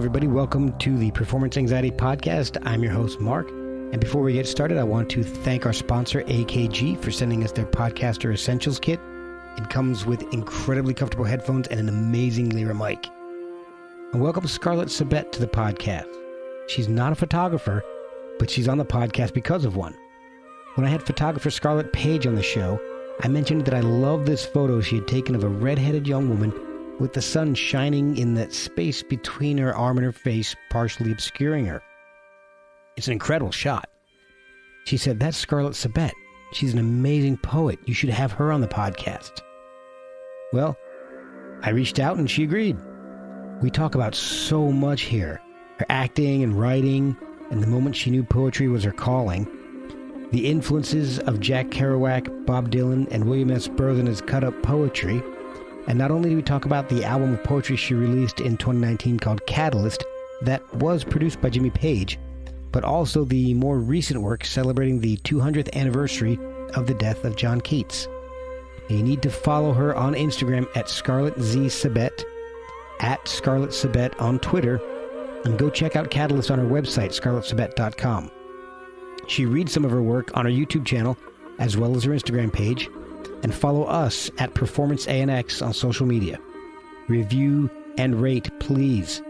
everybody. Welcome to the Performance Anxiety Podcast. I'm your host, Mark. And before we get started, I want to thank our sponsor, AKG, for sending us their Podcaster Essentials Kit. It comes with incredibly comfortable headphones and an amazing Lyra mic. And welcome Scarlett Sabet to the podcast. She's not a photographer, but she's on the podcast because of one. When I had photographer Scarlett Page on the show, I mentioned that I love this photo she had taken of a red-headed young woman with the sun shining in that space between her arm and her face, partially obscuring her. It's an incredible shot. She said, "That's Scarlett Sabet. She's an amazing poet. You should have her on the podcast." Well, I reached out and she agreed. We talk about so much here. Her acting and writing, and the moment she knew poetry was her calling. The influences of Jack Kerouac, Bob Dylan, and William S. Burroughs in his cut-up poetry. And not only do we talk about the album of poetry she released in 2019 called Catalyst, that was produced by Jimmy Page, but also the more recent work celebrating the 200th anniversary of the death of John Keats. You need to follow her on Instagram at Scarlett Z Sabet, at Scarlett Sabet on Twitter, and go check out Catalyst on her website, scarlettsabet.com. She reads some of her work on her YouTube channel, as well as her Instagram page, and follow us at Performance ANX on social media. Review and rate, please.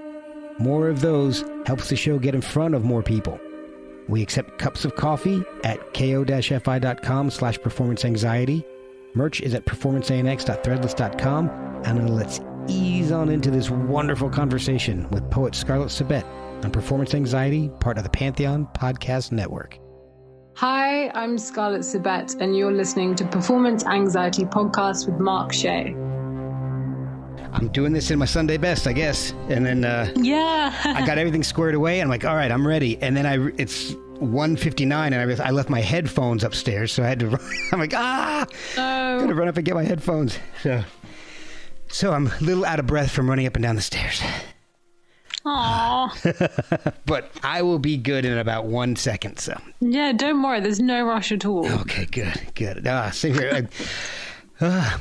More of those helps the show get in front of more people. We accept cups of coffee at ko-fi.com/performanceanxiety. Merch is at performanceanx.threadless.com. And now let's ease on into this wonderful conversation with poet Scarlett Sabet on Performance Anxiety, part of the Pantheon Podcast Network. Hi, I'm Scarlett Sabet, and you're listening to Performance Anxiety Podcast with Mark Shea. I'm doing this in my Sunday best, I guess. And then I got everything squared away. And I'm like, all right, I'm ready. And then it's 1:59, and I left my headphones upstairs, so I had to run. I'm like, gotta run up and get my headphones. So I'm a little out of breath from running up and down the stairs. Aww. But I will be good in about 1 second. So yeah, don't worry. There's no rush at all. Okay, good. Same here.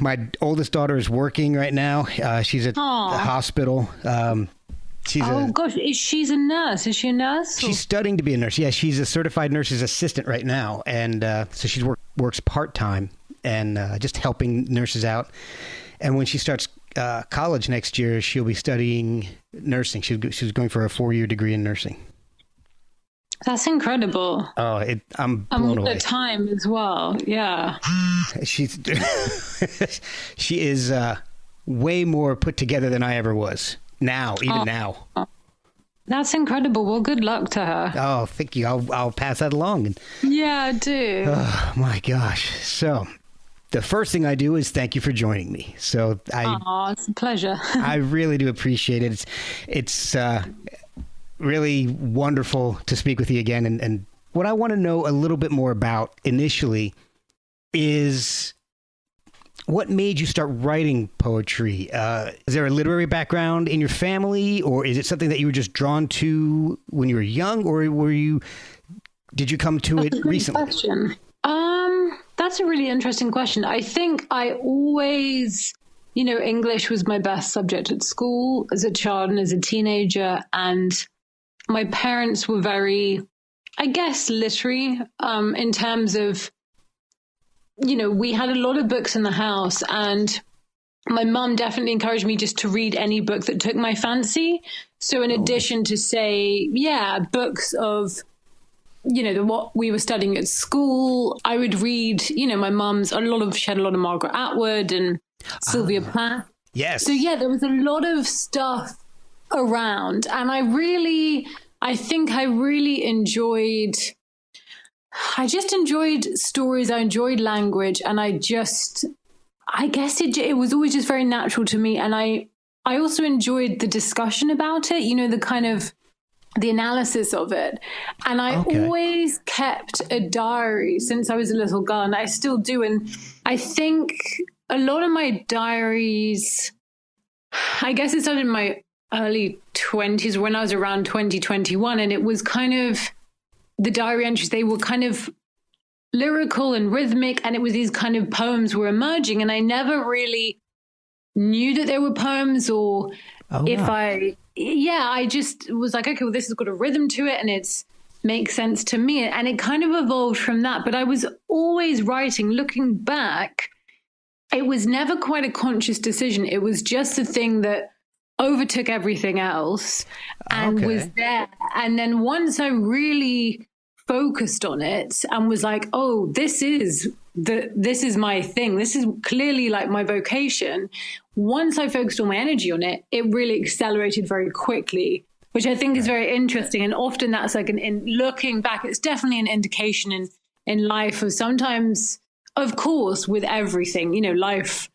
My oldest daughter is working right now. She's at the hospital. Gosh, she's a nurse. Is she a nurse? She's studying to be a nurse. Yeah, she's a certified nurse's assistant right now, and so she works part-time and just helping nurses out. And when she starts college next year, she'll be studying nursing. She's going for a 4-year degree in nursing. That's incredible. I'm blown away. At the time as well. Yeah. She is way more put together than I ever was. Now. That's incredible. Well, good luck to her. Oh, thank you. I'll pass that along. Yeah, I do. Oh my gosh. So the first thing I do is thank you for joining me. So it's a pleasure. I really do appreciate it. It's really wonderful to speak with you again. And what I want to know a little bit more about initially is what made you start writing poetry? Is there a literary background in your family, or is it something that you were just drawn to when you were young, or did you come to it recently? Question. That's a really interesting question. I think I always, English was my best subject at school as a child and as a teenager. And my parents were very, I guess, literary in terms of, we had a lot of books in the house, and my mum definitely encouraged me just to read any book that took my fancy. So in addition to books of, what we were studying at school, I would read, my mum's she had a lot of Margaret Atwood and Sylvia Plath. Yes. So there was a lot of stuff around, and I think I really enjoyed stories. I enjoyed language, and I guess it was always just very natural to me. And I also enjoyed the discussion about it, the kind of the analysis of it. And I always kept a diary since I was a little girl, and I still do. And I think a lot of my diaries, I guess it started in my early 20s when I was around 2021. And it was kind of the diary entries, they were kind of lyrical and rhythmic, and it was these kind of poems were emerging. And I never really knew that they were poems, or if I yeah, I just was like, okay, well, this has got a rhythm to it and it's makes sense to me. And it kind of evolved from that. But I was always writing, looking back, it was never quite a conscious decision. It was just a thing that overtook everything else and was there. And then once I really focused on it and was like, oh, this is my thing. This is clearly like my vocation. Once I focused all my energy on it, it really accelerated very quickly, which I think is very interesting. And often that's like in looking back, it's definitely an indication in life of sometimes, of course, with everything, you know, life,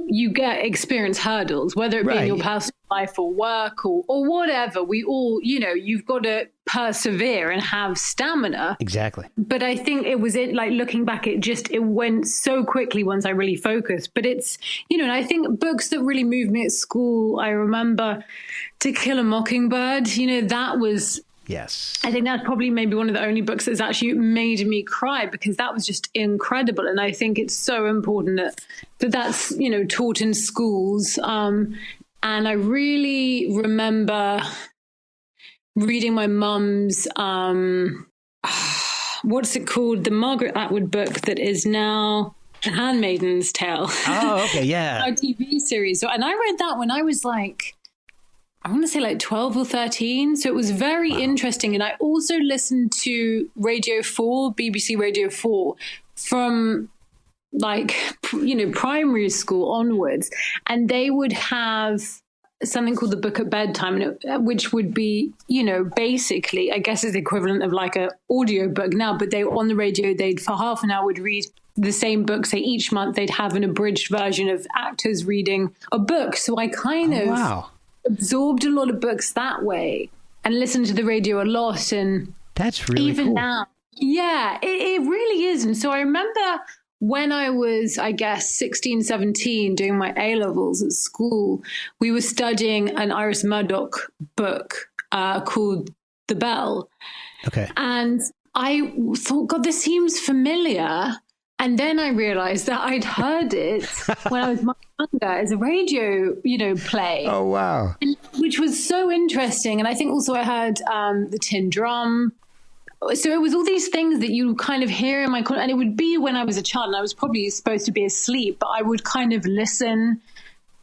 you experience hurdles, whether it be in your personal life or work or whatever. We all, you know, you've got to persevere and have stamina. Exactly. But I think it was like looking back, it went so quickly once I really focused. But it's, you know, and I think books that really moved me at school, I remember To Kill a Mockingbird, you know, that was, yes, I think that's probably maybe one of the only books that's actually made me cry, because that was just incredible. And I think it's so important that's, you know, taught in schools. And I really remember reading my mum's, what's it called? The Margaret Atwood book that is now The Handmaid's Tale. Oh, okay, yeah. Our TV series. So, and I read that when I was like, I want to say like 12 or 13. So it was very interesting. And I also listened to Radio 4, BBC Radio 4, from like, you know, primary school onwards. And they would have something called the book at bedtime, which would be, you know, basically, I guess is the equivalent of like a audio book now, but they were on the radio, they'd for half an hour would read the same book. Say each month they'd have an abridged version of actors reading a book. So I kind of absorbed a lot of books that way and listened to the radio a lot. And that's really even cool. now, yeah, it really is. And so I remember when I was, I guess, 16, 17, doing my A-levels at school, we were studying an Iris Murdoch book called The Bell. Okay. And I thought, God, this seems familiar. And then I realized that I'd heard it when I was much younger as a radio, you know, play. Oh, wow. Which was so interesting. And I think also I heard The Tin Drum. So it was all these things that you kind of hear in my, and it would be when I was a child and I was probably supposed to be asleep, but I would kind of listen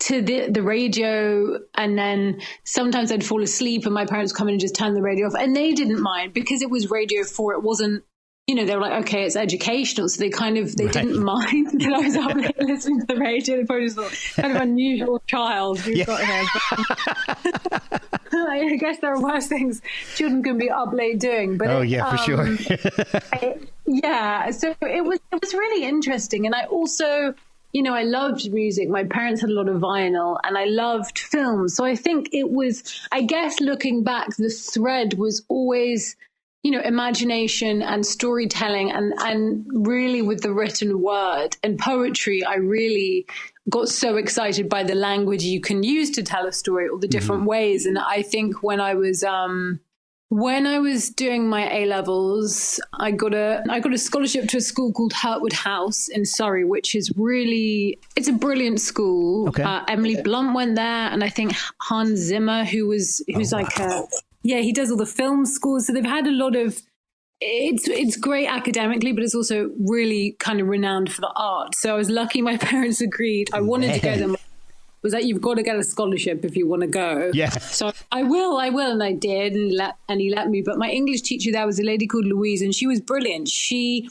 to the radio, and then sometimes I'd fall asleep and my parents would come in and just turn the radio off, and they didn't mind because it was Radio 4. It wasn't, you know, they were like, okay, it's educational. So they didn't mind that I was up there listening to the radio. They probably just thought, kind of unusual child we've got here. I guess there are worse things children can be up late doing. But for sure. Yeah. So it was really interesting. And I also, you know, I loved music. My parents had a lot of vinyl and I loved films. So I think it was, I guess looking back, the thread was always, you know, imagination and storytelling and really with the written word and poetry. I really got so excited by the language you can use to tell a story, all the different ways. And I think when I was doing my A-levels, I got a scholarship to a school called Hertwood House in Surrey, which is really, it's a brilliant school. Okay. Emily Blunt went there, and I think Hans Zimmer, who's he does all the film scores. So they've had a lot of, it's great academically, but it's also really kind of renowned for the art. So I was lucky my parents agreed. I wanted to go there. Was that you've got to get a scholarship if you want to go. Yeah. So I will. And I did, and he let me. But my English teacher there was a lady called Louise, and she was brilliant. She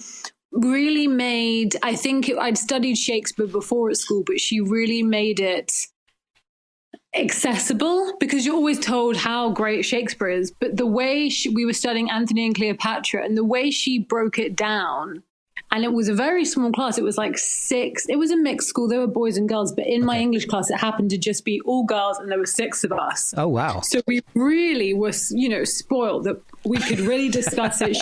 really made, I think I'd studied Shakespeare before at school, but she really made it accessible, because you're always told how great Shakespeare is, but the way we were studying Antony and Cleopatra, and the way she broke it down, and it was a very small class, it was like 6, it was a mixed school, there were boys and girls, but in my English class it happened to just be all girls, and there were 6 of us. Oh wow. So we really were, you know, spoiled that we could really discuss it.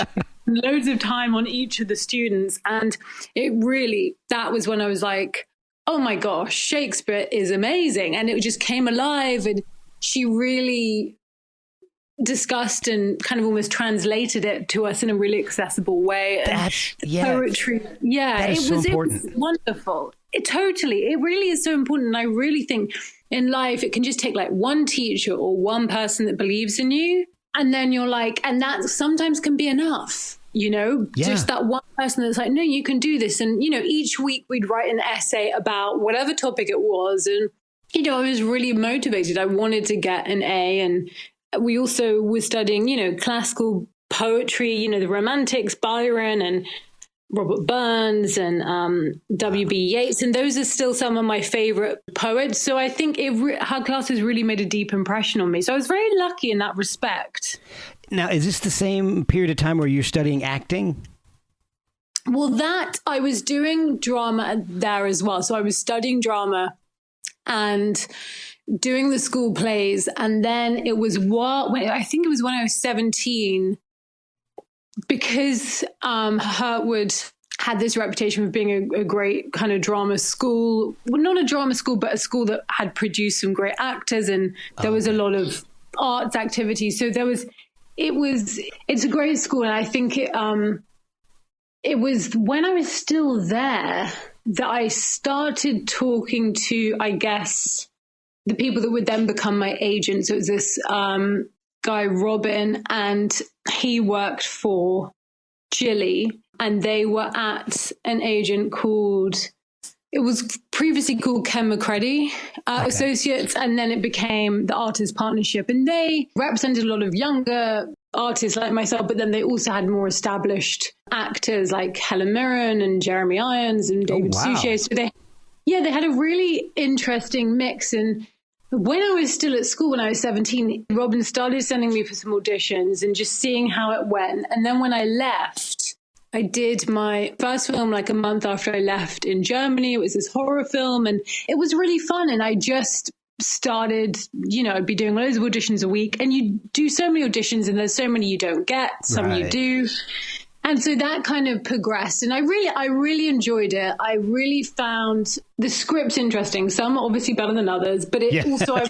Loads of time on each of the students, and it really, that was when I was like, oh my gosh, Shakespeare is amazing. And it just came alive, and she really discussed and kind of almost translated it to us in a really accessible way. Poetry. Yeah, that is so important. It was wonderful. It really is so important. And I really think in life, it can just take like one teacher or one person that believes in you. And then you're like, and that sometimes can be enough, just that one person that's like, no, you can do this. And, each week we'd write an essay about whatever topic it was. And, I was really motivated. I wanted to get an A. And we also were studying, classical poetry, the Romantics, Byron and Robert Burns and W.B. Yeats. And those are still some of my favorite poets. So I think her classes really made a deep impression on me. So I was very lucky in that respect. Now, is this the same period of time where you're studying acting? Well, that I was doing drama there as well. So I was studying drama and doing the school plays. And then it was I think it was when I was 17, because Hurtwood had this reputation of being a great kind of drama school. Well, not a drama school, but a school that had produced some great actors. And there was a lot of arts activities. So it's a great school. And I think it was when I was still there that I started talking to, I guess, the people that would then become my agents. So it was this guy, Robin, and he worked for Jilly, and they were at an agent it was previously called Ken McCready Associates, and then it became the Artist Partnership. And they represented a lot of younger artists like myself, but then they also had more established actors like Helen Mirren and Jeremy Irons and David Suchet. So they had a really interesting mix. And when I was still at school, when I was 17, Robin started sending me for some auditions and just seeing how it went. And then when I left, I did my first film like a month after I left in Germany. It was this horror film and it was really fun. And I just started, I'd be doing loads of auditions a week, and you do so many auditions and there's so many you don't get, some you do. And so that kind of progressed, and I really enjoyed it. I really found the scripts interesting. Some are obviously better than others, but also,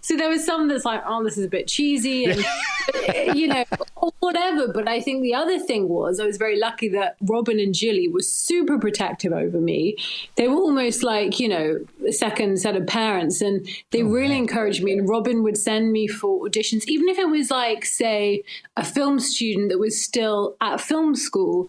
so there was some that's like, oh, this is a bit cheesy, and or whatever. But I think the other thing was I was very lucky that Robin and Jilly were super protective over me. They were almost like, a second set of parents, and they really encouraged me. And Robin would send me for auditions, even if it was like, say, a film student that was still at film school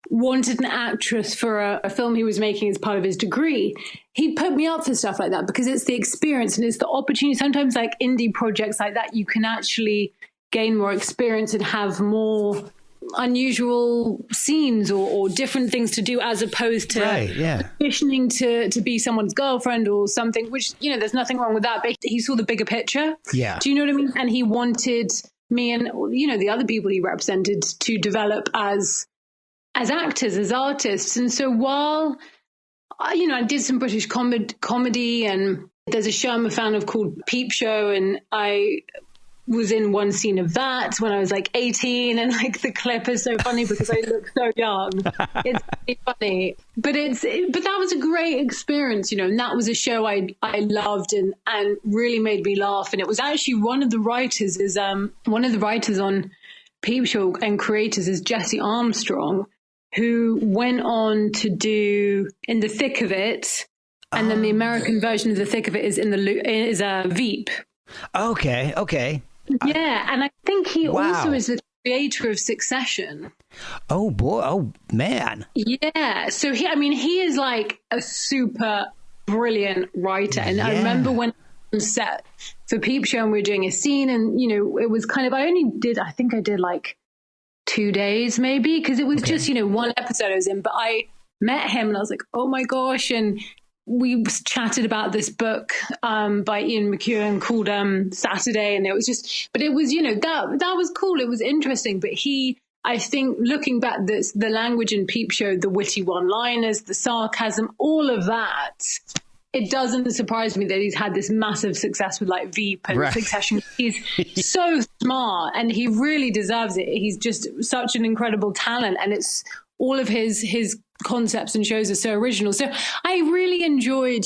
wanted an actress for a film he was making as part of his degree. He'd put me up for stuff like that because it's the experience and it's the opportunity. Sometimes like indie projects like that, you can actually gain more experience and have more unusual scenes or different things to do, as opposed to auditioning to be someone's girlfriend or something, which, there's nothing wrong with that. But he saw the bigger picture. Yeah. Do you know what I mean? And he wanted me and, the other people he represented to develop as actors, as artists. And so while, I did some British comedy, and there's a show I'm a fan of called Peep Show, and I was in one scene of that when I was like 18, and like the clip is so funny because I look so young. It's really funny, but that was a great experience, and that was a show I loved and really made me laugh. And it was actually one of the writers on Peep Show and creators is Jesse Armstrong, who went on to do In the Thick of It, and then the American version of The Thick of It is Veep. Okay. Yeah, and I think he also is the creator of Succession. Oh boy! Oh man! Yeah, so he is like a super brilliant writer, and I remember when I was on set for Peep Show and we were doing a scene, and it was kind of I think I did like 2 days maybe, because it was just one episode I was in, but I met him and I was like, oh my gosh, and we chatted about this book by Ian McEwan called Saturday, and it was that was cool. It was interesting, but I think looking back, the language in Peep Show, the witty one-liners, the sarcasm, all of that, it doesn't surprise me that he's had this massive success with like Veep and Succession. He's so smart, and he really deserves it. He's just such an incredible talent, and it's all of his concepts and shows are so original. So I really enjoyed,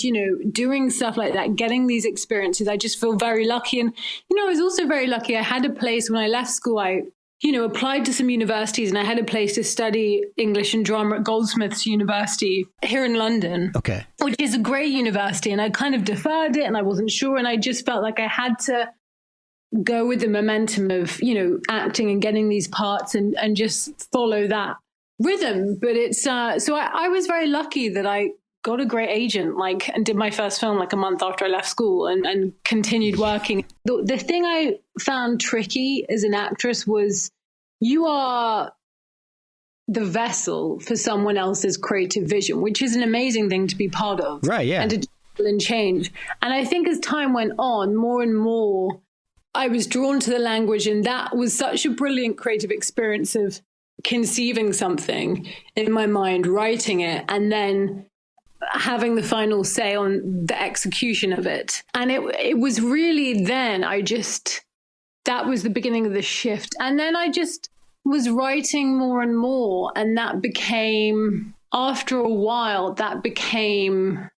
doing stuff like that, getting these experiences. I just feel very lucky. And, I was also very lucky. I had a place when I left school. I applied to some universities, and I had a place to study English and drama at Goldsmiths University here in London. Okay. Which is a great university. And I kind of deferred it and I wasn't sure. And I just felt like I had to go with the momentum of, acting and getting these parts and just follow that rhythm. But it's, so I was very lucky that I got a great agent, and did my first film a month after I left school and continued working. The thing I found tricky as an actress was you are the vessel for someone else's creative vision, which is an amazing thing to be part of. Right, yeah. And to deal and change. And I think as time went on, more and more, I was drawn to the language, and that was such a brilliant creative experience of conceiving something in my mind, writing it, and then having the final say on the execution of it. And it was really then that was the beginning of the shift. And then I just was writing more and more. And that became, after a while, that became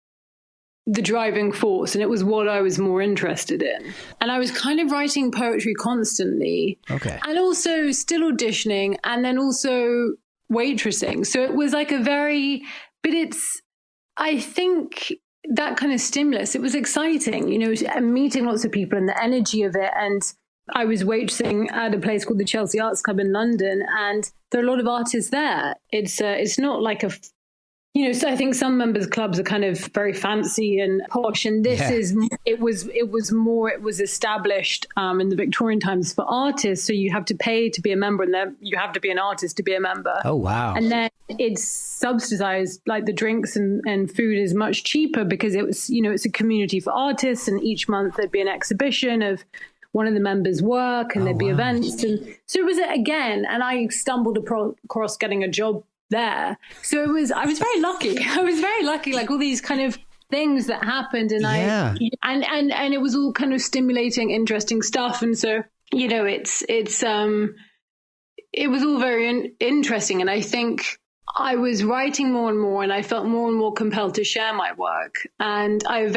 the driving force. And it was what I was more interested in. And I was kind of writing poetry constantly. Okay. And also still auditioning, and then also waitressing. So it was I think that kind of stimulus, it was exciting, meeting lots of people and the energy of it. And I was waitressing at a place called the Chelsea Arts Club in London, and there are a lot of artists there. It's not like so I think some members' clubs are kind of very fancy and posh, and this it was established in the Victorian times for artists. So you have to pay to be a member, and then you have to be an artist to be a member. Oh, wow. And then it's subsidized, the drinks and food is much cheaper because it was, it's a community for artists, and each month there'd be an exhibition of one of the members' work, and there'd be events. And so it was again, and I stumbled across getting a job there. So I was very lucky. I was very lucky, all these kind of things that happened, and and it was all kind of stimulating, interesting stuff. And so, it was all very interesting. And I think I was writing more and more, and I felt more and more compelled to share my work. And I was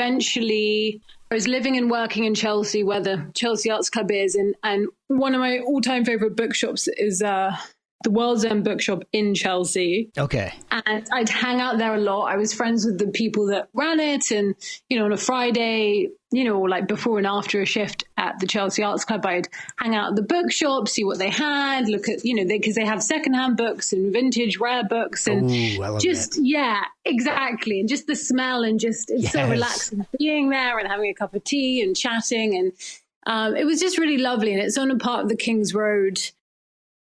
living and working in Chelsea, where the Chelsea Arts Club is. And one of my all-time favorite bookshops is the World's End Bookshop in Chelsea. Okay. And I'd hang out there a lot. I was friends with the people that ran it. And, on a Friday, before and after a shift at the Chelsea Arts Club, I'd hang out at the bookshop, see what they had, look at, because they have secondhand books and vintage rare books. And I love that. Yeah, exactly. And just the smell, and it's so relaxing being there and having a cup of tea and chatting. And it was just really lovely. And it's on a part of the King's Road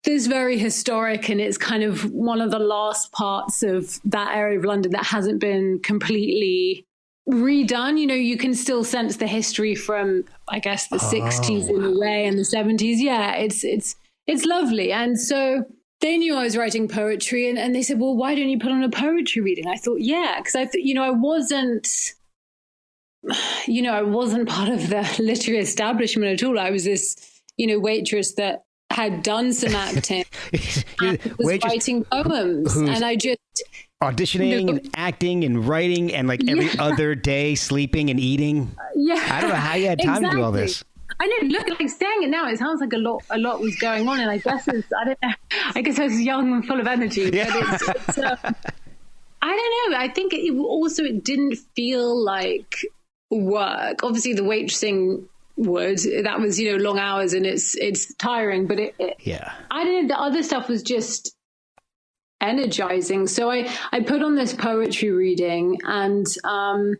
that's very historic, and it's kind of one of the last parts of that area of London that hasn't been completely redone. You can still sense the history from, I guess, the 60s in a way, and the 70s. Yeah, it's lovely. And so they knew I was writing poetry, and they said, well, why don't you put on a poetry reading? I thought, because I thought, I wasn't part of the literary establishment at all. I was this, waitress that had done some acting and was writing poems, and I just auditioning and acting and writing and every other day sleeping and eating. I don't know how you had time to do all this. I know. Look, saying it now, it sounds like a lot was going on, and I guess I don't know. I guess I was young and full of energy. Yeah. But it's I don't know. I think it didn't feel like work. Obviously, the waitressing that was long hours, and it's tiring, but I don't know, the other stuff was just energizing. So I put on this poetry reading, and I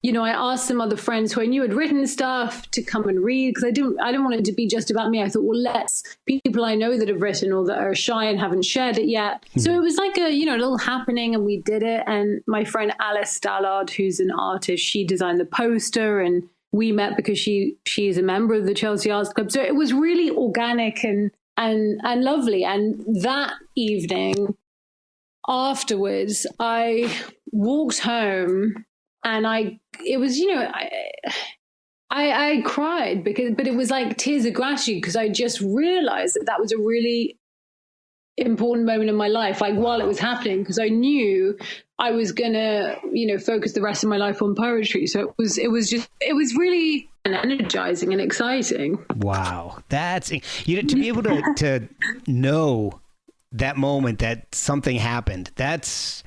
asked some other friends who I knew had written stuff to come and read, because I didn't want it to be just about me. I thought, well, let's people I know that have written or that are shy and haven't shared it yet. So it was like a little happening, and we did it. And my friend Alice Stallard, who's an artist, she designed the poster, and we met because she is a member of the Chelsea Arts Club. So it was really organic and lovely. And that evening afterwards, I walked home, and I cried but it was like tears of gratitude, because I just realized that was a really important moment in my life, while it was happening, because I knew I was gonna, focus the rest of my life on poetry. So it was really energizing and exciting. Wow. That's, to be able to know that moment that something happened, that's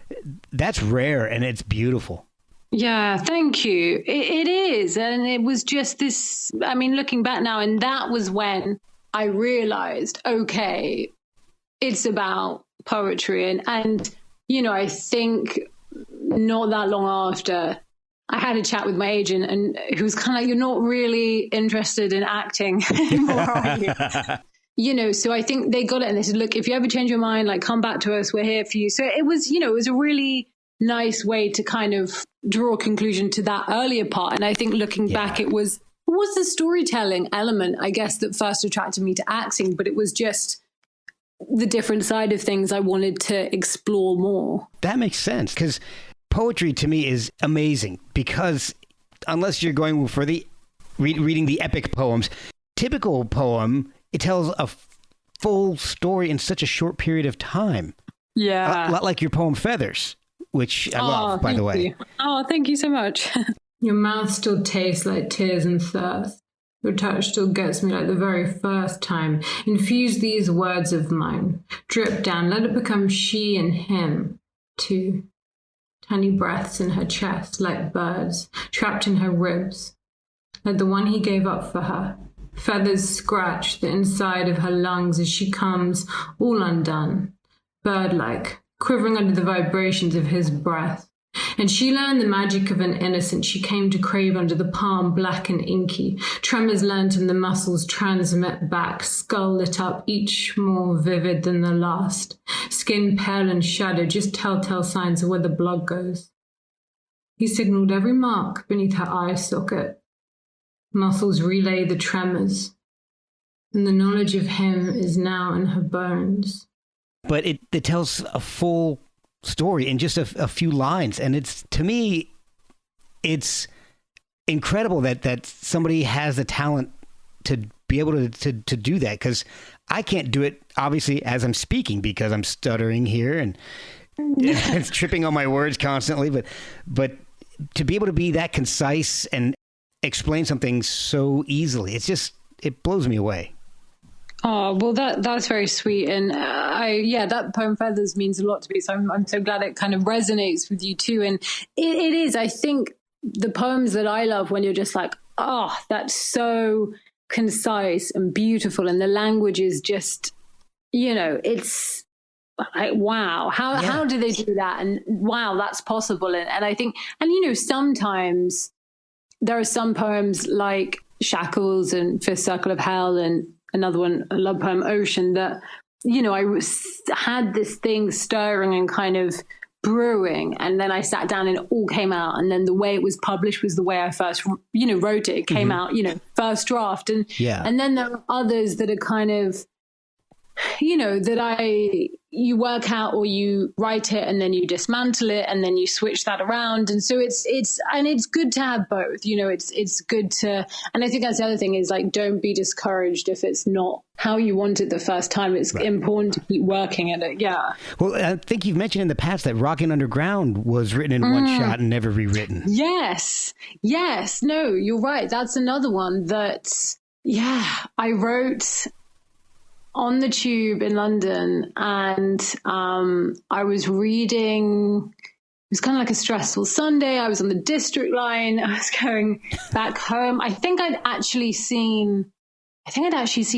rare and it's beautiful. Yeah, thank you. It is. And it was just this, looking back now, and that was when I realized, okay, it's about poetry. And I think not that long after, I had a chat with my agent, and who was kind of like, you're not really interested in acting anymore, are you? So I think they got it, and they said, look, if you ever change your mind, like, come back to us, we're here for you. So it was, it was a really nice way to kind of draw a conclusion to that earlier part. And I think looking back, it was the storytelling element, I guess, that first attracted me to acting, but it was just the different side of things I wanted to explore more. That makes sense, because poetry to me is amazing, because unless you're going for the reading the epic poems, typical poem, it tells a full story in such a short period of time. Yeah. A lot like your poem Feathers, which I love, by the way. You. Oh, thank you so much. Your mouth still tastes like tears and thirst. Your touch still gets me like the very first time. Infuse these words of mine. Drip down, let it become she and him, too. Tiny breaths in her chest like birds, trapped in her ribs, like the one he gave up for her. Feathers scratch the inside of her lungs as she comes, all undone, bird-like, quivering under the vibrations of his breath. And she learned the magic of an innocence she came to crave under the palm, black and inky. Tremors learnt and the muscles transmit back, skull lit up, each more vivid than the last. Skin pale and shadowed, just telltale signs of where the blood goes. He signaled every mark beneath her eye socket. Muscles relay the tremors, and the knowledge of him is now in her bones. But it tells a full story in just a few lines, and it's, to me, it's incredible that somebody has the talent to be able to do that, because I can't do it obviously as I'm speaking, because I'm stuttering here and it's tripping on my words constantly, but to be able to be that concise and explain something so easily, it blows me away. Oh, well, that's very sweet. And that poem Feathers means a lot to me. So I'm so glad it kind of resonates with you too. And it is, I think, the poems that I love when you're just like, oh, that's so concise and beautiful. And the language is just, it's like, wow, how do they do that? And wow, that's possible. And I think, and sometimes there are some poems like Shackles and Fifth Circle of Hell and another one, a love poem, Ocean, that, I had this thing stirring and kind of brewing. And then I sat down and it all came out. And then the way it was published was the way I first, wrote it. It came out, first draft. And then there are others that are kind of, that you work out, or you write it and then you dismantle it and then you switch that around. And so it's good to have both, it's good to, and I think that's the other thing is, like, don't be discouraged if it's not how you want it the first time. It's important to keep working at it. Yeah. Well, I think you've mentioned in the past that Rockin' Underground was written in one shot and never rewritten. Yes. No, you're right. That's another one that, I wrote on the tube in London, and I was reading, it was kind of like a stressful Sunday. I was on the District line. I was going back home. I think I'd actually seen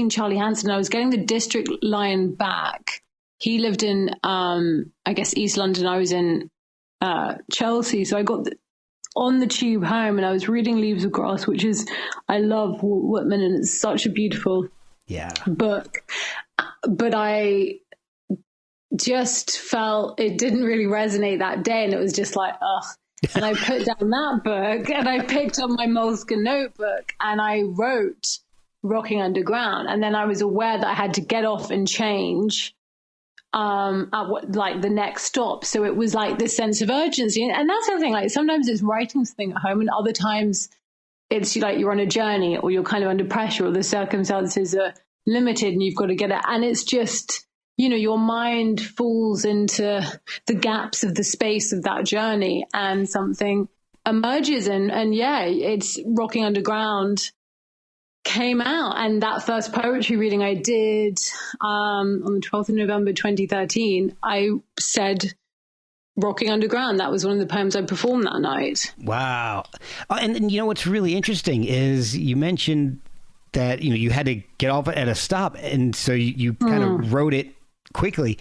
Charlie Hanson. I was getting the District line back. He lived in, I guess, East London. I was in Chelsea. So I got on the tube home, and I was reading Leaves of Grass, which is, I love Walt Whitman, and it's such a beautiful book, but I just felt it didn't really resonate that day, and it was just like, ugh. And I put down that book, and I picked up my moleskin notebook, and I wrote Rocking Underground. And then I was aware that I had to get off and change at the next stop. So it was like this sense of urgency, and that's the thing. Like, sometimes it's writing something at home, and other times it's like you're on a journey, or you're kind of under pressure, or the circumstances are limited and you've got to get it. And it's just, your mind falls into the gaps of the space of that journey and something emerges. And yeah, it's Rocking Underground came out. And that first poetry reading I did on the 12th of November, 2013, I said Rocking Underground. That was one of the poems I performed that night. Wow. And what's really interesting is you mentioned that, you had to get off at a stop. And so you kind of wrote it quickly.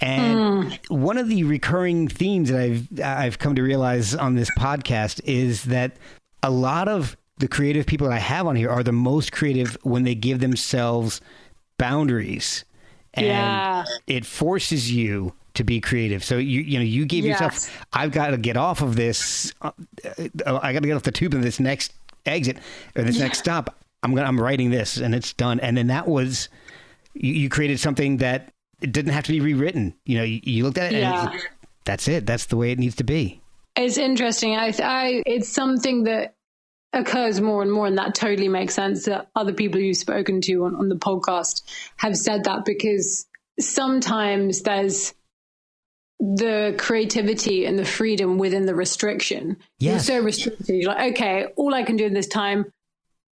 And one of the recurring themes that I've come to realize on this podcast is that a lot of the creative people that I have on here are the most creative when they give themselves boundaries. And it forces you to be creative. So you give yourself, I've got to get off of this. I got to get off the tube of this next exit or this next stop. I'm writing this and it's done. And then that was, you created something that it didn't have to be rewritten. You looked at it and that's it. That's the way it needs to be. It's interesting. It's something that occurs more and more, and that totally makes sense that other people you've spoken to on the podcast have said that, because sometimes there's the creativity and the freedom within the restriction. Yes. You're so restricted. You're like, okay, all I can do in this time,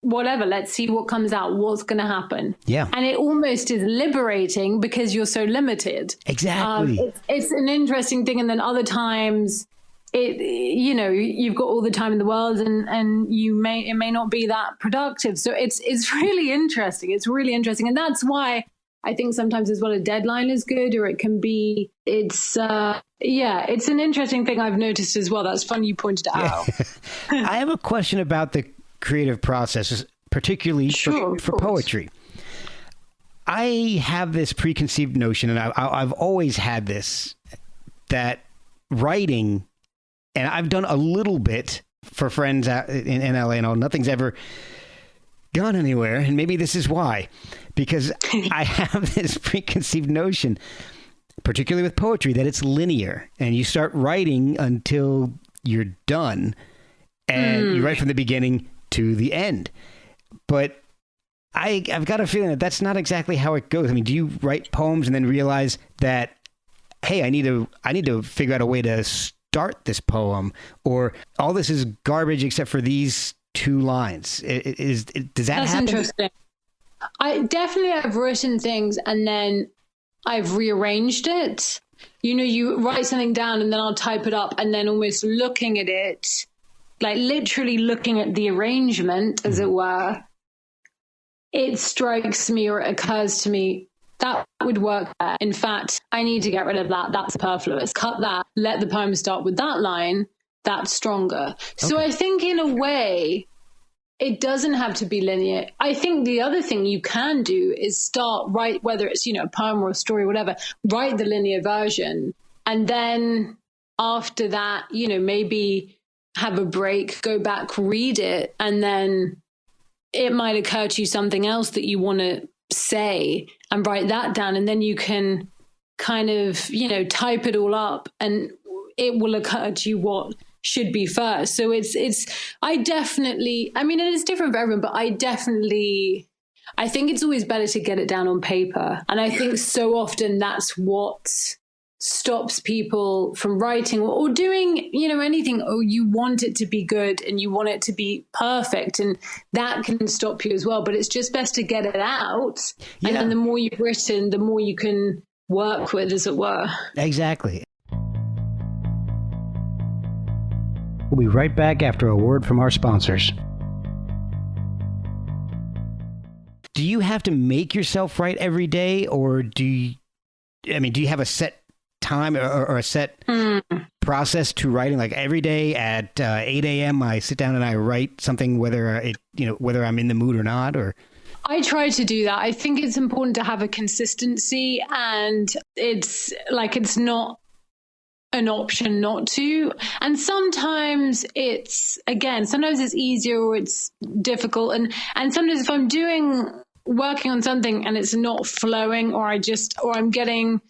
whatever, let's see what comes out, what's going to happen. Yeah. And it almost is liberating because you're so limited. Exactly. It's an interesting thing. And then other times you've got all the time in the world and it may not be that productive. So it's really interesting. It's really interesting. And that's why I think sometimes as well a deadline is good, or it can be, it's an interesting thing I've noticed as well. That's funny you pointed it out. I have a question about the creative process, particularly for poetry. I have this preconceived notion, and I've always had this, that writing, and I've done a little bit for friends out in LA and all, nothing's ever gone anywhere. And maybe this is why, because I have this preconceived notion, particularly with poetry, that it's linear and you start writing until you're done and you write from the beginning to the end. But I've got a feeling that that's not exactly how it goes. I mean, do you write poems and then realize that, hey, I need to figure out a way to start this poem, or all this is garbage except for these 2 lines? Does that That's happen? interesting. I definitely have written things and then I've rearranged it. You write something down and then I'll type it up, and then almost looking at it, like literally looking at the arrangement, as it were, it strikes me, or it occurs to me, that would work there. In fact, I need to get rid of that. That's superfluous. Cut that. Let the poem start with that line. That's stronger. Okay. So I think in a way, it doesn't have to be linear. I think the other thing you can do is write, whether it's, a poem or a story, whatever, write the linear version. And then after that, maybe have a break, go back, read it, and then it might occur to you something else that you want to say, and write that down. And then you can kind of, type it all up, and it will occur to you what should be first. So I definitely, I mean, it is different for everyone, but I think it's always better to get it down on paper. And I think so often that's what stops people from writing or doing, anything. Oh, you want it to be good and you want it to be perfect, and that can stop you as well. But it's just best to get it out. Yeah. And then the more you've written, the more you can work with, as it were. Exactly. We'll be right back after a word from our sponsors. Do you have to make yourself write every day, or do you have a set time or a set process to writing? Like every day at 8 a.m. I sit down and I write something, whether I'm in the mood or not? Or I try to do that. I think it's important to have a consistency, and it's not an option not to. And sometimes it's easier or it's difficult. And sometimes if I'm working on something and it's not flowing, or I'm getting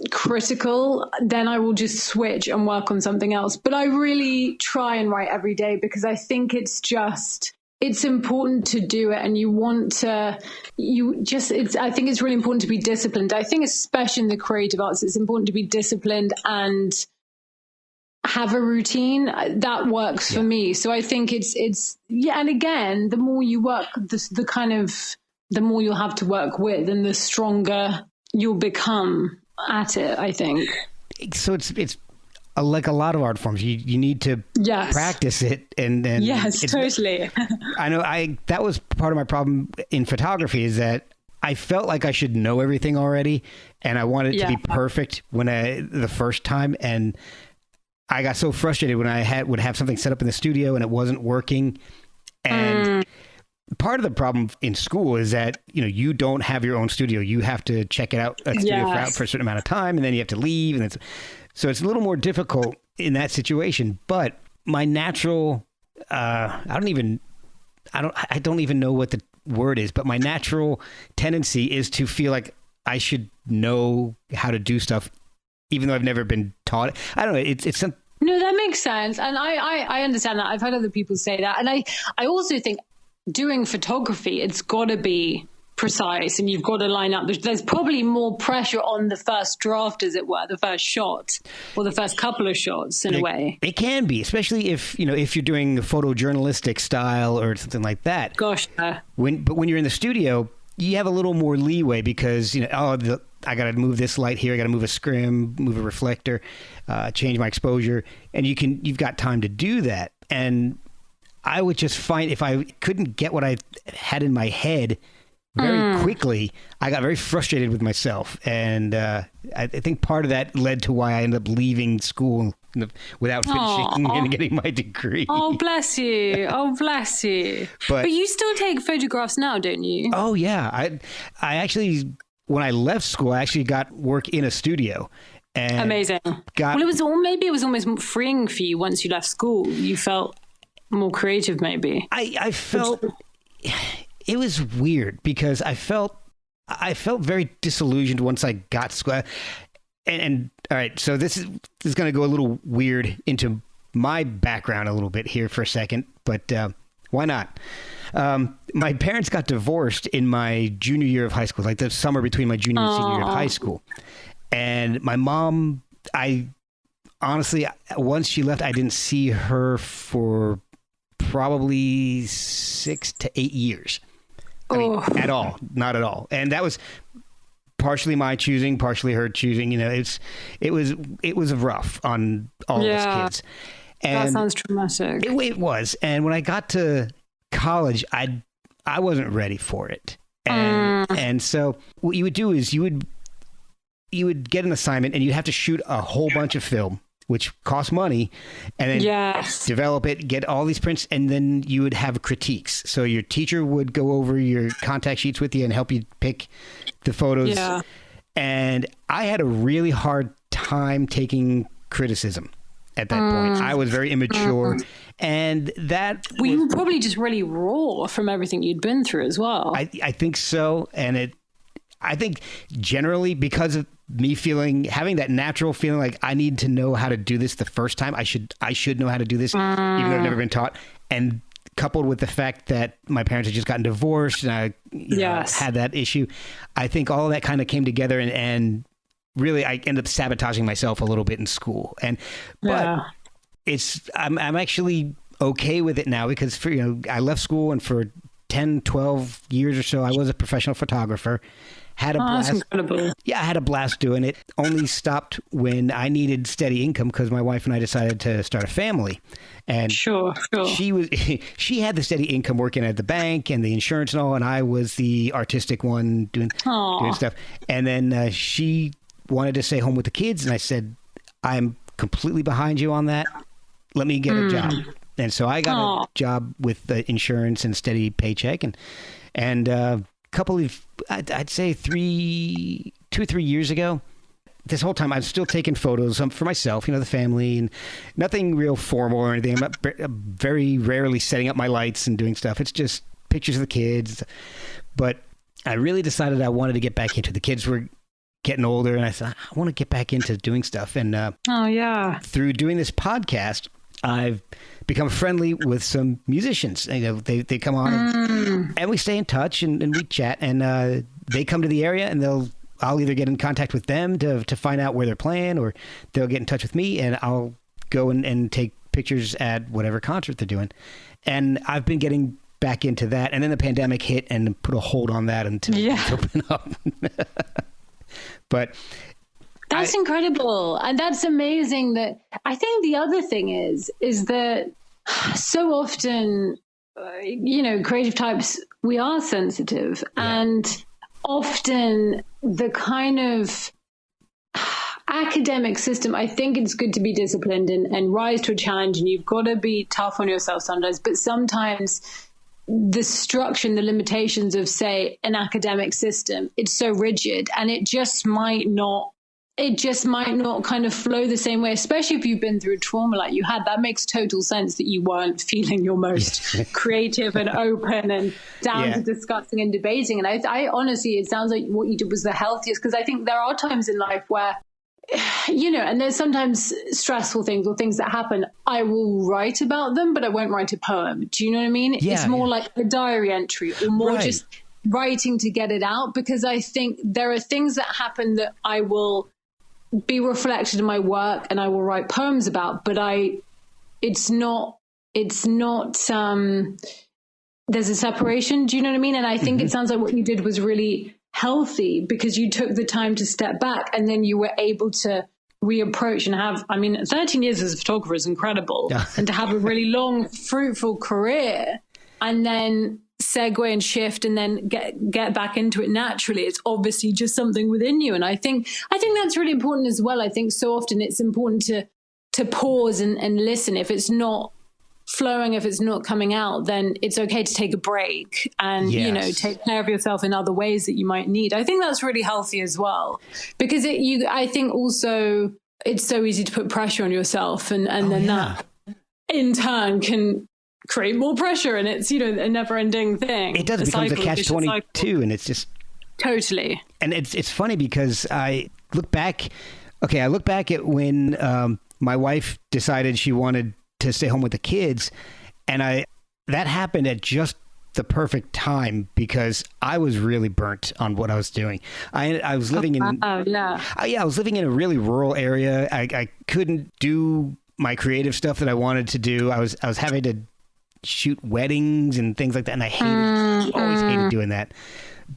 critical, then I will just switch and work on something else. But I really try and write every day, because I think it's just it's important to do it, and I think it's really important to be disciplined. I think especially in the creative arts, it's important to be disciplined and have a routine that works for me. So I think it's and again, the more you work, the more you'll have to work with, and the stronger you'll become at it, I think. So it's like a lot of art forms. You need to practice it, and yes, totally. I know that was part of my problem in photography, is that I felt like I should know everything already, and I wanted it to be perfect the first time, and I got so frustrated when I would have something set up in the studio and it wasn't working. And part of the problem in school is that, you don't have your own studio. You have to check it out for a certain amount of time, and then you have to leave. And so it's a little more difficult in that situation. But my natural, I don't even know what the word is, but my natural tendency is to feel like I should know how to do stuff, even though I've never been taught it. I don't know. It's No, that makes sense. And I understand that. I've heard other people say that. And I also think doing photography, it's got to be precise, and you've got to line up. There's probably more pressure on the first draft, as it were, the first shot or the first couple of shots in a way. It can be, especially if you're doing a photojournalistic style or something like that. Gosh. But when you're in the studio, you have a little more leeway because, I got to move this light here. I got to move a scrim, move a reflector, change my exposure. And you've got time to do that. And I would just find if I couldn't get what I had in my head very quickly, I got very frustrated with myself. And I think part of that led to why I ended up leaving school without finishing and getting my degree. Oh, bless you. Oh, bless you. But you still take photographs now, don't you? Oh, yeah. I actually, when I left school, I actually got work in a studio. And amazing. Maybe it was almost freeing for you once you left school. You felt more creative, maybe. I felt it was weird because I felt very disillusioned once I got to school. And all right, so this is going to go a little weird into my background a little bit here for a second, but why not? My parents got divorced in my junior year of high school, like the summer between my junior and senior year of high school. And my mom, honestly, once she left, I didn't see her for probably 6 to 8 years. I mean, at all, not at all. And that was partially my choosing, partially her choosing. It was rough on all of us kids. And that sounds traumatic. It was. And when I got to college, I wasn't ready for it. And so what you would do is you would get an assignment and you'd have to shoot a whole bunch of film, which costs money, and then develop it, get all these prints, and then you would have critiques. So your teacher would go over your contact sheets with you and help you pick the photos. Yeah. And I had a really hard time taking criticism at that point. I was very immature. And that... Well, you were probably just really raw from everything you'd been through as well. I think so. And I think generally because of me having that natural feeling like I need to know how to do this the first time. I should know how to do this, even though I've never been taught. And coupled with the fact that my parents had just gotten divorced and I had that issue, I think all of that kind of came together and really I ended up sabotaging myself a little bit in school. But I'm actually okay with it now because I left school and for 10, 12 years or so, I was a professional photographer. Had a blast. That's incredible. Yeah, I had a blast doing it. Only stopped when I needed steady income because my wife and I decided to start a family. And sure. She had the steady income working at the bank and the insurance and all, and I was the artistic one doing stuff. And then she wanted to stay home with the kids, and I said, "I'm completely behind you on that. Let me get a job." And so I got a job with the insurance and steady paycheck, and couple of, I'd say 2 or 3 years ago, this whole time I was still taking photos for myself, the family, and nothing real formal or anything. I'm not very rarely setting up my lights and doing stuff. It's just pictures of the kids. But I really decided I wanted to get back into. The kids were getting older, and I said, I want to get back into doing stuff. And through doing this podcast, I've become friendly with some musicians. They come on and we stay in touch and we chat, and they come to the area, and I'll either get in contact with them to find out where they're playing, or they'll get in touch with me, and I'll go and take pictures at whatever concert they're doing. And I've been getting back into that, and then the pandemic hit and put a hold on that until it opened up. But that's incredible. And that's amazing. That I think the other thing is that so often, creative types, we are sensitive, and often the kind of academic system, I think it's good to be disciplined and rise to a challenge, and you've got to be tough on yourself sometimes, but sometimes the structure and the limitations of, say, an academic system, it's so rigid, and it just might not kind of flow the same way, especially if you've been through trauma like you had. That makes total sense that you weren't feeling your most creative and open and down to discussing and debating. And I honestly, it sounds like what you did was the healthiest, because I think there are times in life where, and there's sometimes stressful things or things that happen. I will write about them, but I won't write a poem. Do you know what I mean? It's more like a diary entry, or more just writing to get it out, because I think there are things that happen that I will be reflected in my work and I will write poems about, but it's not there's a separation. Do you know what I mean? And I think it sounds like what you did was really healthy, because you took the time to step back, and then you were able to reapproach and have, 13 years as a photographer is incredible. And to have a really long, fruitful career, and then segue and shift and then get back into it naturally. It's obviously just something within you. And I think that's really important as well. I think so often it's important to pause and listen. If it's not flowing, if it's not coming out, then it's okay to take a break and, take care of yourself in other ways that you might need. I think that's really healthy as well, because I think also it's so easy to put pressure on yourself, and then that in turn can create more pressure, and it's, a never ending thing. It does become a catch-22, and it's just totally. And it's funny because I look back at when my wife decided she wanted to stay home with the kids, and that happened at just the perfect time, because I was really burnt on what I was doing. I was living I was living in a really rural area. I couldn't do my creative stuff that I wanted to do. I was having to shoot weddings and things like that, and I always hated doing that.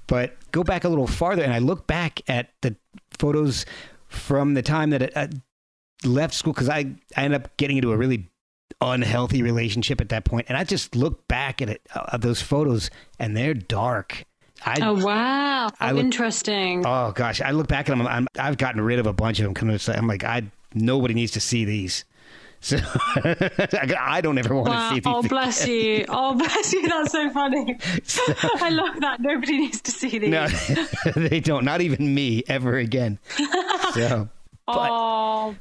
But go back a little farther, and I look back at the photos from the time that I left school, because I ended up getting into a really unhealthy relationship at that point, and I just look back at those photos, and they're dark. Oh wow! Interesting. Oh gosh, I look back at them. I've gotten rid of a bunch of them. I'm like, nobody needs to see these. So I don't ever want to see these. Oh bless you! Oh bless you! That's so funny. I love that. Nobody needs to see these. No, they don't. Not even me ever again. So, but all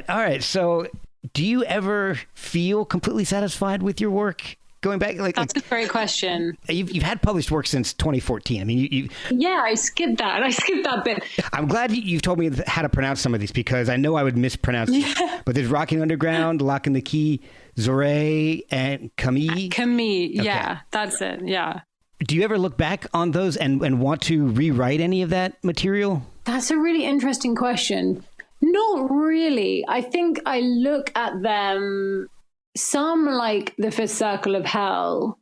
right. So, do you ever feel completely satisfied with your work? Going back, that's a great question. You've had published work since 2014. I mean, I skipped that. I skipped that bit. I'm glad you've told me how to pronounce some of these, because I know I would mispronounce them. But there's Rocking Underground, Lock and the Key, Zoré, and Camille. Camille, okay. That's it. Yeah. Do you ever look back on those and want to rewrite any of that material? That's a really interesting question. Not really. I think I look at them. Some, like The Fifth Circle of Hell,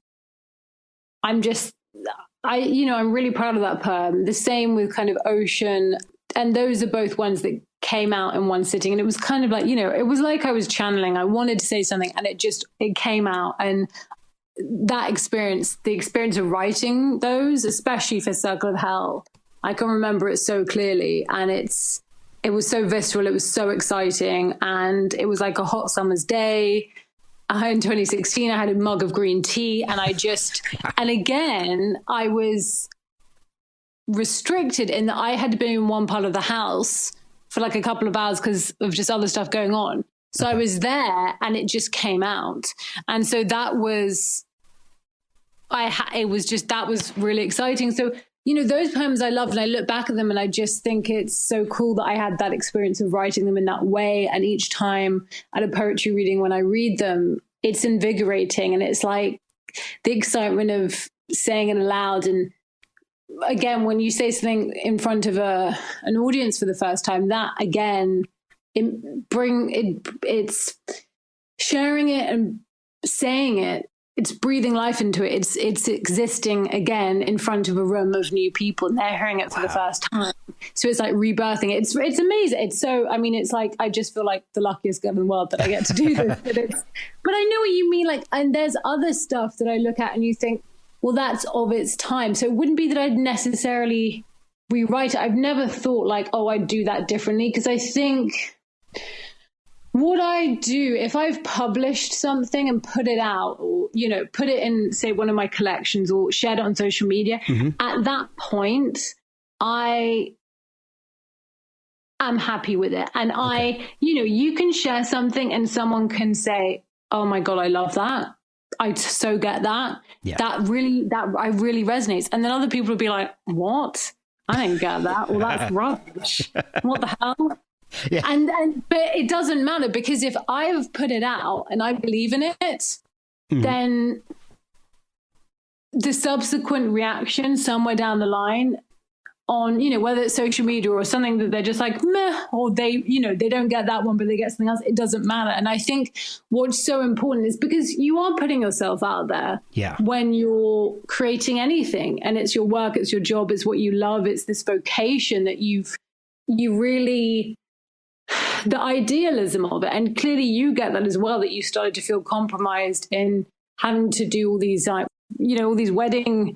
I'm really proud of that poem. The same with kind of Ocean. And those are both ones that came out in one sitting. And it was kind of like, it was like I was channeling. I wanted to say something, and it came out. And that experience, the experience of writing those, especially Fifth Circle of Hell, I can remember it so clearly. And it was so visceral. It was so exciting. And it was like a hot summer's day. In 2016, I had a mug of green tea, and and again, I was restricted in that I had to be in one part of the house for like a couple of hours because of just other stuff going on. So I was there, and it just came out. And so that was really exciting. So, those poems I love, and I look back at them and I just think it's so cool that I had that experience of writing them in that way. And each time at a poetry reading, when I read them, it's invigorating, and it's like the excitement of saying it aloud. And again, when you say something in front of an audience for the first time, that again, it's sharing it and saying it. It's breathing life into it. It's existing again in front of a room of new people, and they're hearing it for the first time. So it's like rebirthing it. It's amazing. It's so, it's like, I just feel like the luckiest girl in the world that I get to do this. But I know what you mean. Like, and there's other stuff that I look at and you think, well, that's of its time. So it wouldn't be that I'd necessarily rewrite it. I've never thought like, oh, I'd do that differently. Because I think what I do, if I've published something and put it out, or, put it in, say, one of my collections or shared it on social media, at that point, I am happy with it. And you can share something and someone can say, oh my God, I love that. I so get that. Yeah. That really resonates. And then other people will be like, what? I didn't get that. Well, that's rubbish. What the hell? Yeah. But it doesn't matter, because if I've put it out and I believe in it, then the subsequent reaction somewhere down the line on, whether it's social media or something that they're just like, meh, or they don't get that one, but they get something else, it doesn't matter. And I think what's so important is because you are putting yourself out there when you're creating anything, and it's your work, it's your job, it's what you love, it's this vocation that you really, the idealism of it. And clearly you get that as well, that you started to feel compromised in having to do all these, all these wedding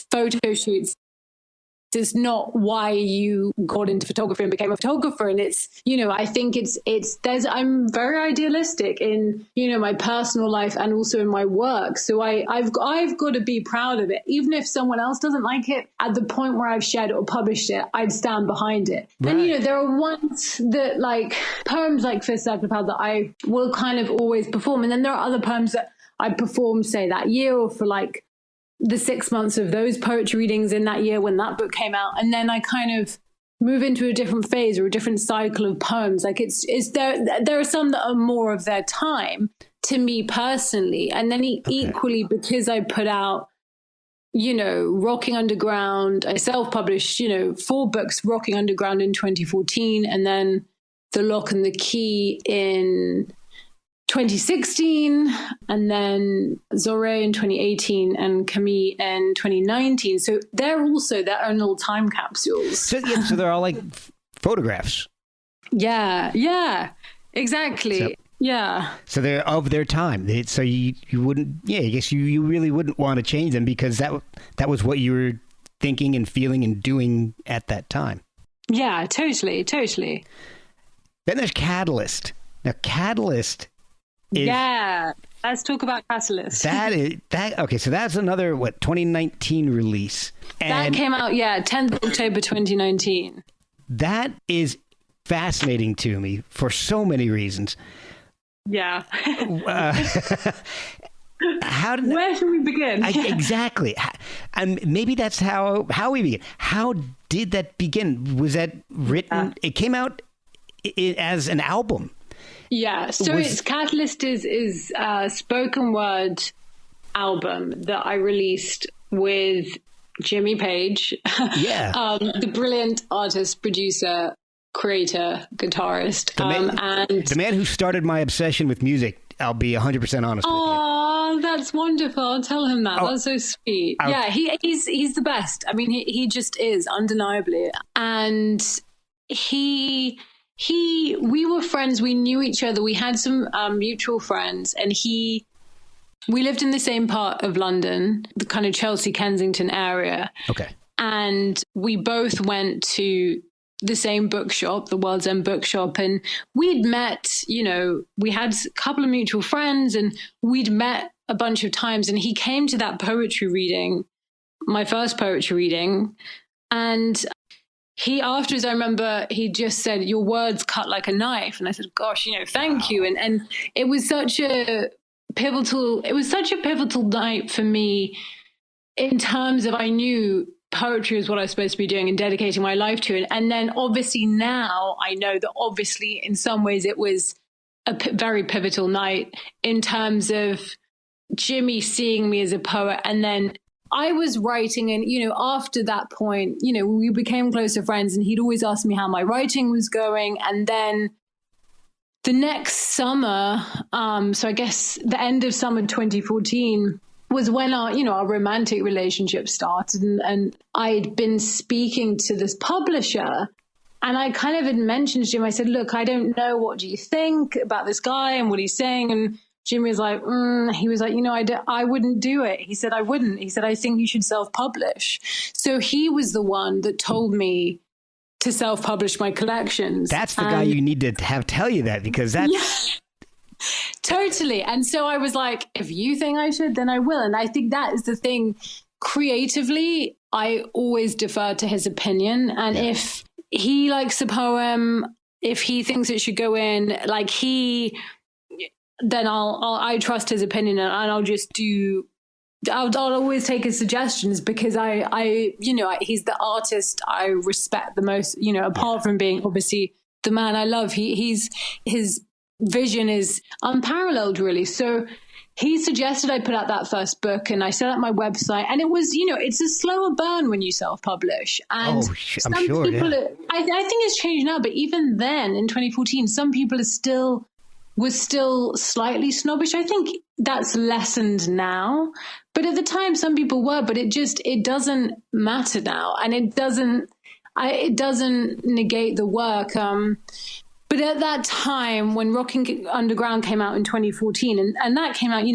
photo shoots. It's not why you got into photography and became a photographer. And it's, I think I'm very idealistic in, my personal life and also in my work. So I've got to be proud of it. Even if someone else doesn't like it, at the point where I've shared it or published it, I'd stand behind it. Right. And, there are ones that, like poems like Fifth Circle of Hell, that I will kind of always perform. And then there are other poems that I perform, say, that year, or for like the 6 months of those poetry readings in that year when that book came out. And then I kind of move into a different phase or a different cycle of poems. Like it's there are some that are more of their time to me personally. And then equally, because I put out, Rocking Underground, I self-published, 4 books, Rocking Underground in 2014, and then The Lock and the Key in 2016, and then Zoré in 2018, and Camille in 2019. So they're also their own little time capsules. So they're all like photographs. Yeah, exactly. So they're of their time. So you wouldn't, I guess you really wouldn't want to change them, because that was what you were thinking and feeling and doing at that time. Yeah, totally. Then there's Catalyst. Now, Catalyst is... Yeah, let's talk about Catalyst. Okay, so that's another, 2019 release. And that came out, 10th of October 2019. That is fascinating to me for so many reasons. Yeah. Where should we begin? Exactly. And maybe that's how we begin. How did that begin? Was that written? It came out as an album. Yeah. So it's Catalyst is a spoken word album that I released with Jimmy Page. Yeah. The brilliant artist, producer, creator, guitarist. And the man who started my obsession with music. I'll be 100% honest with you. Oh, that's wonderful. I'll tell him that. That's so sweet. He's the best. I mean, he just is, undeniably. And we were friends. We knew each other. We had some mutual friends, and we lived in the same part of London, the kind of Chelsea, Kensington area. Okay. And we both went to the same bookshop, the World's End bookshop, and we'd met, we had a couple of mutual friends, and we'd met a bunch of times, and he came to that poetry reading, my first poetry reading, and he afterwards, I remember he just said, "Your words cut like a knife." And I said, "Gosh, thank you." And it was such a pivotal night for me, in terms of, I knew poetry is what I was supposed to be doing and dedicating my life to it. And then obviously now I know that obviously in some ways it was a very pivotal night in terms of Jimmy seeing me as a poet. And then I was writing, and, after that point, we became closer friends, and he'd always ask me how my writing was going. And then the next summer, so I guess the end of summer 2014 was when our romantic relationship started. And I'd been speaking to this publisher, and I kind of had mentioned to him, I said, look, I don't know, what do you think about this guy and what he's saying? And Jimmy was like, he was like, I wouldn't do it. He said, I wouldn't. He said, I think you should self-publish. So he was the one that told me to self-publish my collections. That's the guy you need to have tell you that, because that's... Yeah, totally. And so I was like, if you think I should, then I will. And I think that is the thing. Creatively, I always defer to his opinion. And if he likes a poem, if he thinks it should go in, then I trust his opinion, and I'll just I'll always take his suggestions, because he's the artist I respect the most, apart from being obviously the man I love. His vision is unparalleled, really. So he suggested I put out that first book, and I set up my website, and it was, it's a slower burn when you self-publish. And I'm sure. I think it's changed now, but even then in 2014, some people was still slightly snobbish. I think that's lessened now, but at the time some people were. But it doesn't matter now, and it doesn't negate the work. But at that time, when Rocking Underground came out in 2014, and that came out,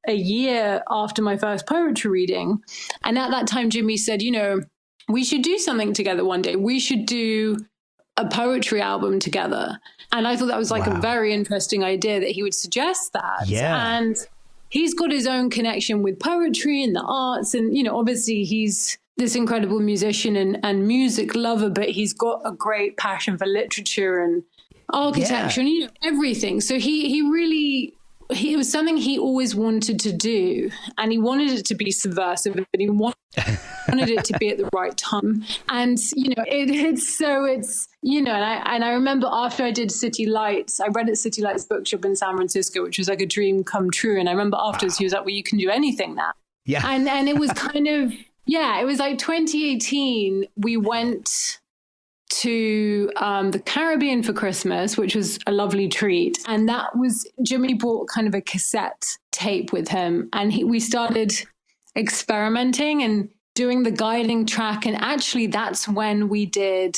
a year after my first poetry reading, and at that time Jimmy said, we should do something together one day. We should do a poetry album together. And I thought that was a very interesting idea that he would suggest that. Yeah. And he's got his own connection with poetry and the arts. And, obviously he's this incredible musician and music lover, but he's got a great passion for literature and architecture and, everything. So it was something he always wanted to do, and he wanted it to be subversive, and he wanted it to be at the right time. And, and I remember after I did City Lights, I read at City Lights Bookshop in San Francisco, which was like a dream come true. And I remember afterwards he was like, well, you can do anything now. Yeah. And it was kind of, it was like 2018, we went to the Caribbean for Christmas, which was a lovely treat. And that was, Jimmy brought kind of a cassette tape with him, and we started experimenting and doing the guiding track. And actually that's when we did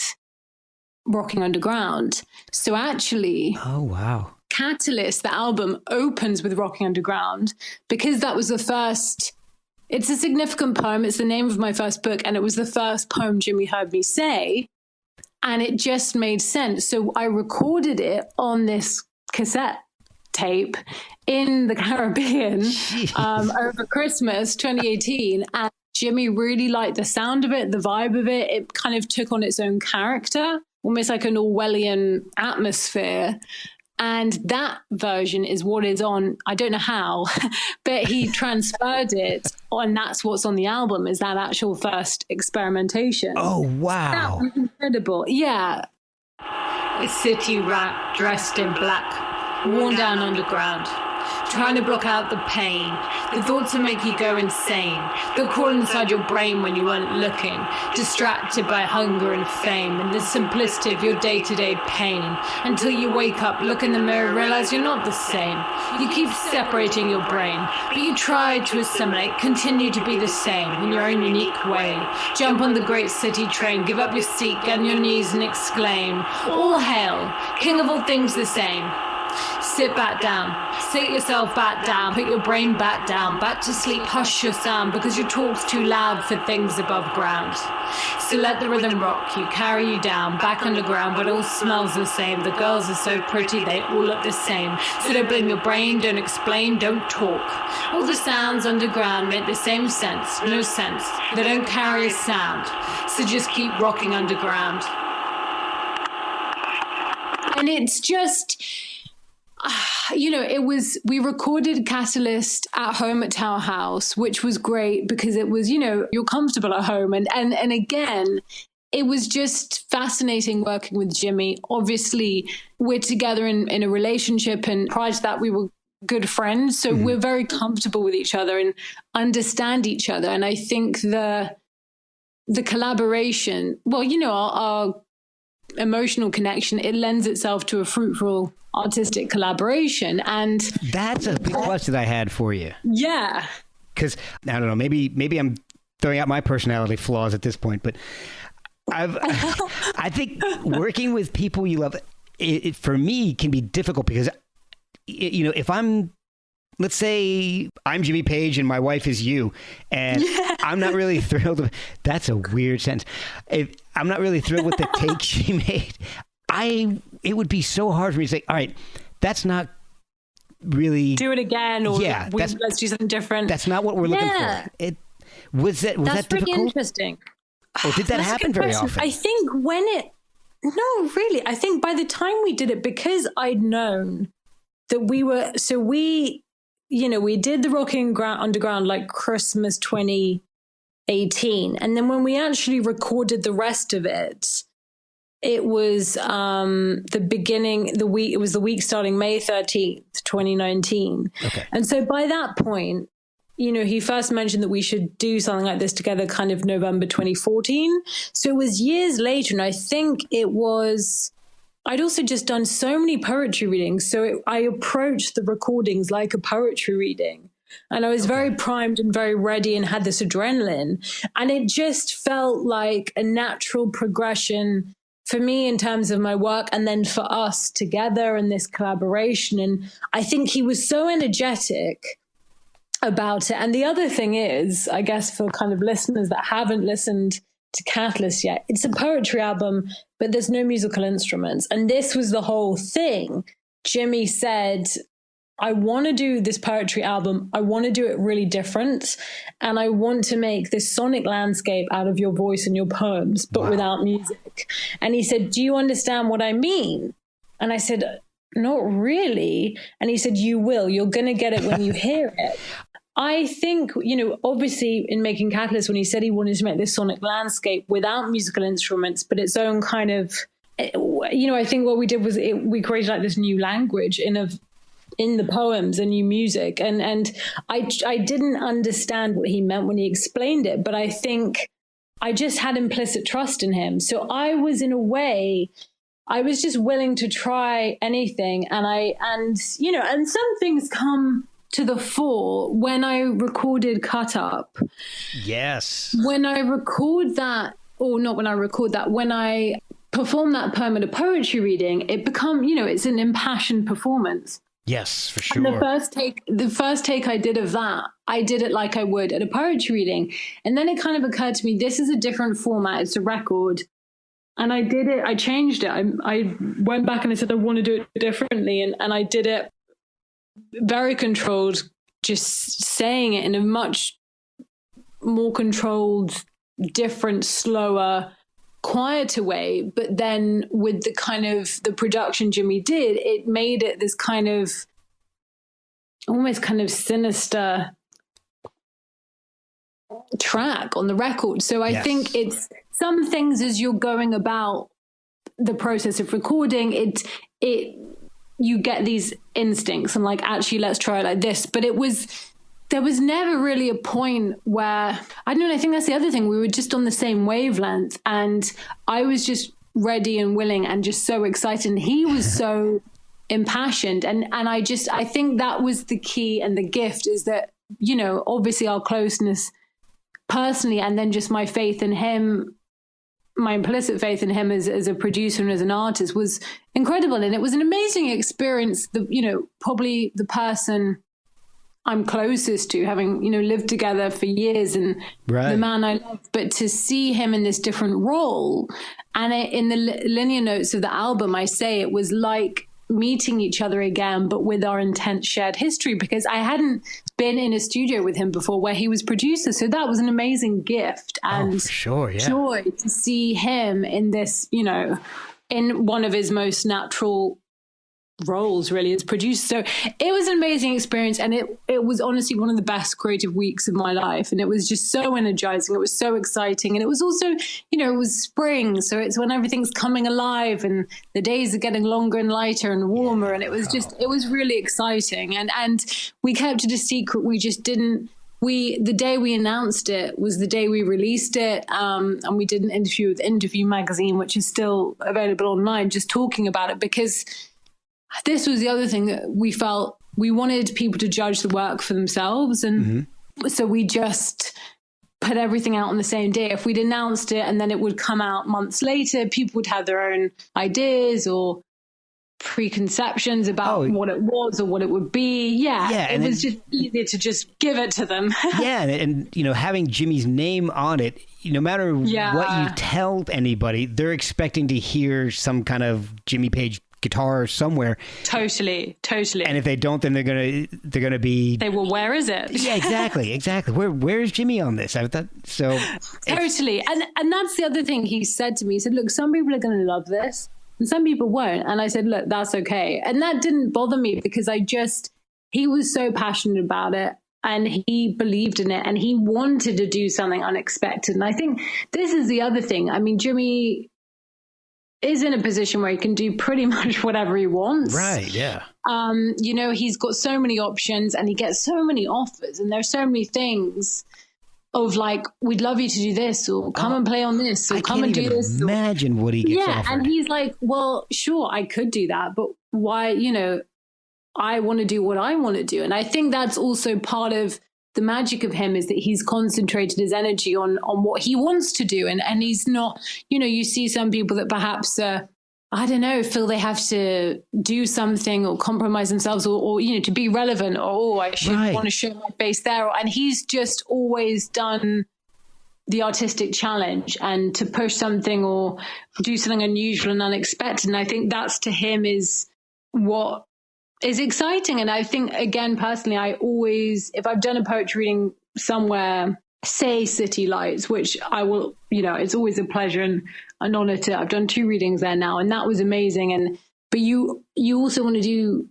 Rocking Underground. So actually, oh wow, Catalyst, the album, opens with Rocking Underground, because that was the first. It's a significant poem. It's the name of my first book, and it was the first poem Jimmy heard me say. And it just made sense. So I recorded it on this cassette tape in the Caribbean over Christmas 2018. And Jimmy really liked the sound of it, the vibe of it. It kind of took on its own character, almost like an Orwellian atmosphere. And that version is what is on, I don't know how, but he transferred it, and that's what's on the album, is that actual first experimentation. Oh, wow. That was incredible. Yeah. A city rat dressed in black, worn down underground, trying to block out the pain, the thoughts that make you go insane, that crawl inside your brain when you weren't looking, distracted by hunger and fame, and the simplicity of your day-to-day pain, until you wake up, look in the mirror, realize you're not the same. You keep separating your brain, but you try to assimilate, continue to be the same in your own unique way. Jump on the great city train, give up your seat, get on your knees and exclaim, all hail, king of all things the same. Sit back down, sit yourself back down, put your brain back down, back to sleep, hush your sound, because your talk's too loud for things above ground. So let the rhythm rock you, carry you down, back underground, but it all smells the same. The girls are so pretty, they all look the same. So don't blame your brain, don't explain, don't talk. All the sounds underground make the same sense, no sense. They don't carry a sound, so just keep rocking underground. And it's just, we recorded Catalyst at home at Tower House, which was great because it was, you're comfortable at home. And again, it was just fascinating working with Jimmy. Obviously, we're together in a relationship, and prior to that, we were good friends. So we're very comfortable with each other and understand each other. And I think the collaboration, our emotional connection, it lends itself to a fruitful artistic collaboration. And that's a big question I had for you. Yeah. Because I don't know, maybe I'm throwing out my personality flaws at this point, but I think working with people you love, it for me can be difficult because, if let's say I'm Jimmy Page and my wife is you, and I'm not really thrilled. That's a weird sentence. If I'm not really thrilled with the take she made, it would be so hard for me to say, all right, that's not really do it again, or let's do something different. That's not what we're looking for. Was that really difficult? Interesting. Or did that happen very often? I think no, really. I think by the time we did it, because I'd known that we did the Rocking Underground like Christmas 2018. And then when we actually recorded the rest of it, it was it was the week starting May 13th, 2019. Okay. And so by that point, he first mentioned that we should do something like this together kind of November 2014. So it was years later. And I think I'd also just done so many poetry readings. So I approached the recordings like a poetry reading. And I was very primed and very ready and had this adrenaline. And it just felt like a natural progression for me in terms of my work, and then for us together in this collaboration. And I think he was so energetic about it. And the other thing is, I guess for kind of listeners that haven't listened to Catalyst yet, it's a poetry album, but there's no musical instruments. And this was the whole thing. Jimmy said, I want to do this poetry album. I want to do it really different. And I want to make this sonic landscape out of your voice and your poems, but without music. And he said, do you understand what I mean? And I said, not really. And he said, you will. You're going to get it when you hear it. I think, obviously in making Catalyst, when he said he wanted to make this sonic landscape without musical instruments, but its own kind of, I think what we did was we created like this new language in the poems and new music. And I didn't understand what he meant when he explained it, but I think I just had implicit trust in him. So I was, in a way, I was just willing to try anything. And some things come to the fore when I recorded Cut Up. Yes. When I record that, or not when I record that, when I perform that poem at a poetry reading, it becomes, it's an impassioned performance. Yes, for sure. And the first take I did of that, I did it like I would at a poetry reading. And then it kind of occurred to me, this is a different format. It's a record. And I did it. I changed it. I went back and I said, I want to do it differently. And I did it very controlled, just saying it in a much more controlled, different, slower, quieter way. But then with the kind of the production Jimmy did, it made it this kind of almost kind of sinister track on the record. So I think it's some things as you're going about the process of recording, you get these instincts and like, actually, let's try it like this. But there was never really a point where, I don't know, I think that's the other thing. We were just on the same wavelength, and I was just ready and willing and just so excited. And he was so impassioned. And I think that was the key and the gift, is that, obviously our closeness personally, and then just my faith in him, my implicit faith in him as a producer and as an artist was incredible. And it was an amazing experience. Probably the person I'm closest to, having, lived together for years, and the man I love, but to see him in this different role. And in the linear notes of the album, I say it was like meeting each other again, but with our intense shared history, because I hadn't been in a studio with him before where he was producer. So that was an amazing gift and joy to see him in this, in one of his most natural roles really as producer. So it was an amazing experience, and it was honestly one of the best creative weeks of my life, and it was just so energizing. It was so exciting, and it was also, it was spring, so it's when everything's coming alive and the days are getting longer and lighter and warmer, and it was really exciting, and we kept it a secret. We just didn't. The day we announced it was the day we released it, and we did an interview with Interview magazine, which is still available online, just talking about it, because this was the other thing that we felt we wanted people to judge the work for themselves. And so we just put everything out on the same day. If we'd announced it and then it would come out months later, people would have their own ideas or preconceptions about what it was or what it would be. It was just easier to just give it to them. and having Jimmy's name on it, no matter what you tell anybody, they're expecting to hear some kind of Jimmy Page guitar somewhere. Totally. And if they don't, then they're gonna be. Where is it? Yeah, exactly. Where's Jimmy on this? I thought so. Totally, and that's the other thing he said to me. He said, "Look, some people are going to love this, and some people won't." And I said, "Look, that's okay." And that didn't bother me, because he was so passionate about it, and he believed in it, and he wanted to do something unexpected. And I think this is the other thing. I mean, Jimmy is in a position where he can do pretty much whatever he wants. Right, yeah. He's got so many options, and he gets so many offers, and there's so many things of like, we'd love you to do this, or come and play on this, or come and do this. Imagine what he gets offered. And he's like, well, sure, I could do that, but why, I want to do what I want to do. And I think that's also part of the magic of him, is that he's concentrated his energy on what he wants to do. And he's not, you see some people that perhaps, feel they have to do something or compromise themselves or to be relevant, or I should want to show my face there. And he's just always done the artistic challenge and to push something or do something unusual and unexpected. And I think that's, to him, is what is exciting. And I think, again, personally, I always, if I've done a poetry reading somewhere, say City Lights, which I will, it's always a pleasure and an honor to, I've done 2 readings there now, and that was amazing. But you also want to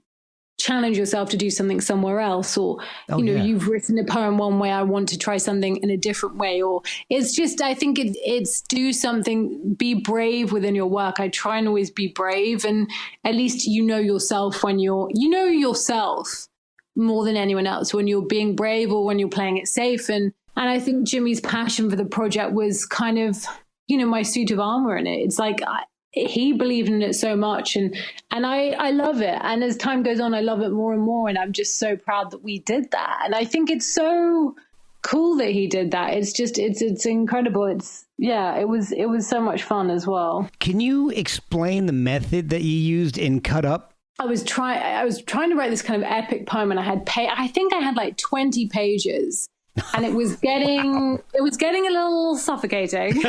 challenge yourself to do something somewhere else, or you've written a poem one way, I want to try something in a different way, or it's just, I think it's do something, be brave within your work. I try and always be brave, and at least yourself when yourself more than anyone else when you're being brave or when you're playing it safe. And I think Jimmy's passion for the project was kind of my suit of armor in it. It's like he believed in it so much, and I love it. And as time goes on, I love it more and more. And I'm just so proud that we did that. And I think it's so cool that he did that. It's just, it's incredible. It was so much fun as well. Can you explain the method that you used in Cut Up? I was trying to write this kind of epic poem, and I think I had like 20 pages. And it was getting a little suffocating.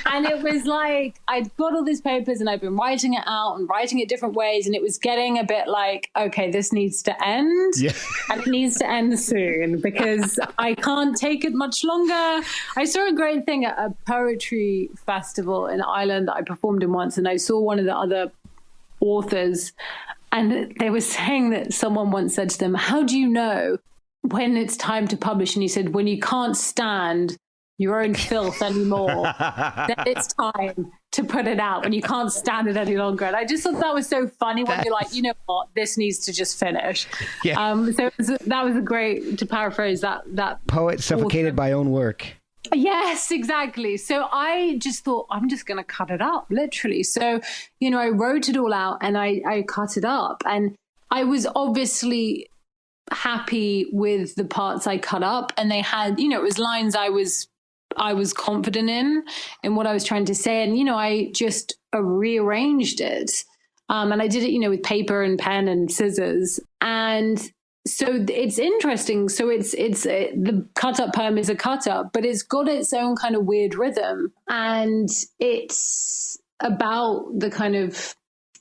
And it was like, I'd got all these papers and I'd been writing it out and writing it different ways. And it was getting a bit like, okay, this needs to end. Yeah. And it needs to end soon, because I can't take it much longer. I saw a great thing at a poetry festival in Ireland that I performed in once. And I saw one of the other authors, and they were saying that someone once said to them, how do you know when it's time to publish? And he said, when you can't stand your own filth anymore, then it's time to put it out, when you can't stand it any longer. And I just thought that was so funny, when you're like, you know what, this needs to just finish. Yeah. So that was a great, to paraphrase that poet suffocated by own work. Yes, exactly. So I just thought, I'm just going to cut it up, literally. So, I wrote it all out and I cut it up, and I was obviously happy with the parts I cut up, and they had, it was lines I was confident in what I was trying to say. And, I just rearranged it. And I did it, with paper and pen and scissors. And so it's interesting. So it's the cut up poem is a cut up, but it's got its own kind of weird rhythm. And it's about the kind of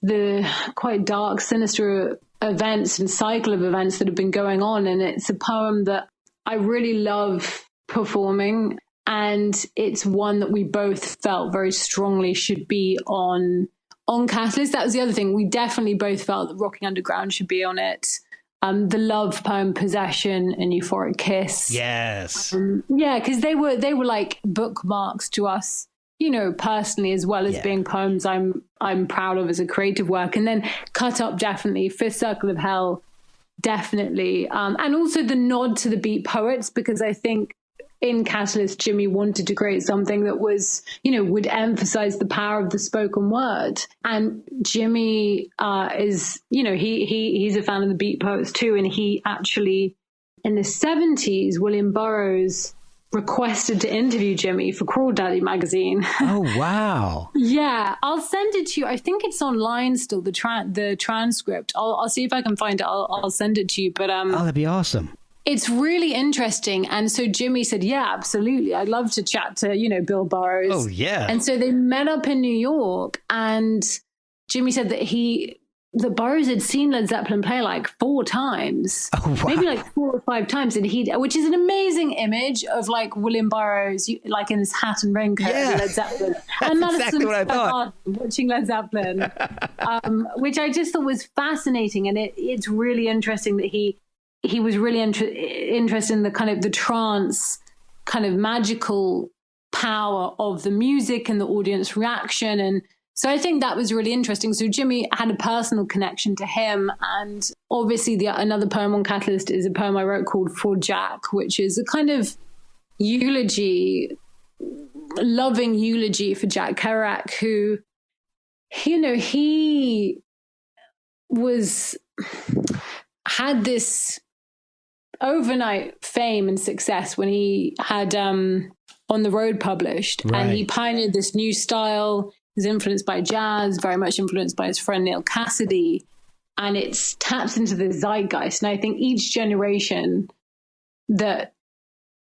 the quite dark, sinister events and cycle of events that have been going on. And it's a poem that I really love performing. And it's one that we both felt very strongly should be on on Catalyst. That was the other thing. We definitely both felt that Rocking Underground should be on it. The love poem Possession and Euphoric Kiss. Yes. Yeah, because they were like bookmarks to us, you know, personally, as well as being poems I'm proud of as a creative work. And then Cut Up, definitely. Fifth Circle of Hell, definitely. And also the nod to the beat poets, because I think in Catalyst, Jimmy wanted to create something that was, you know, would emphasize the power of the spoken word. And Jimmy is, you know, he's a fan of the beat poets too. And he actually, in the 70s, William Burroughs requested to interview Jimmy for Crawl Daddy magazine. Oh, wow. Yeah, I'll send it to you. I think it's online still, the transcript. I'll see if I can find it. I'll send it to you. But oh, that'd be awesome. It's really interesting. And so Jimmy said, yeah, absolutely. I'd love to chat to, you know, Bill Burroughs. Oh, yeah. And so they met up in New York, and Jimmy said that Burroughs had seen Led Zeppelin play like 4 times, maybe like 4 or 5 times. And which is an amazing image of like William Burroughs, like in his hat and raincoat, and Led Zeppelin. And that's exactly what I thought. Watching Led Zeppelin, which I just thought was fascinating. And it's really interesting that he was really interested in the kind of the trance kind of magical power of the music and the audience reaction. And so I think that was really interesting. So Jimmy had a personal connection to him. And obviously another poem on Catalyst is a poem I wrote called For Jack, which is a kind of loving eulogy for Jack Kerouac, who, you know, he had this overnight fame and success when he had On the Road published. Right. And he pioneered this new style. He was influenced by jazz, very much influenced by his friend Neil Cassidy, and it's tapped into the zeitgeist. And I think each generation, that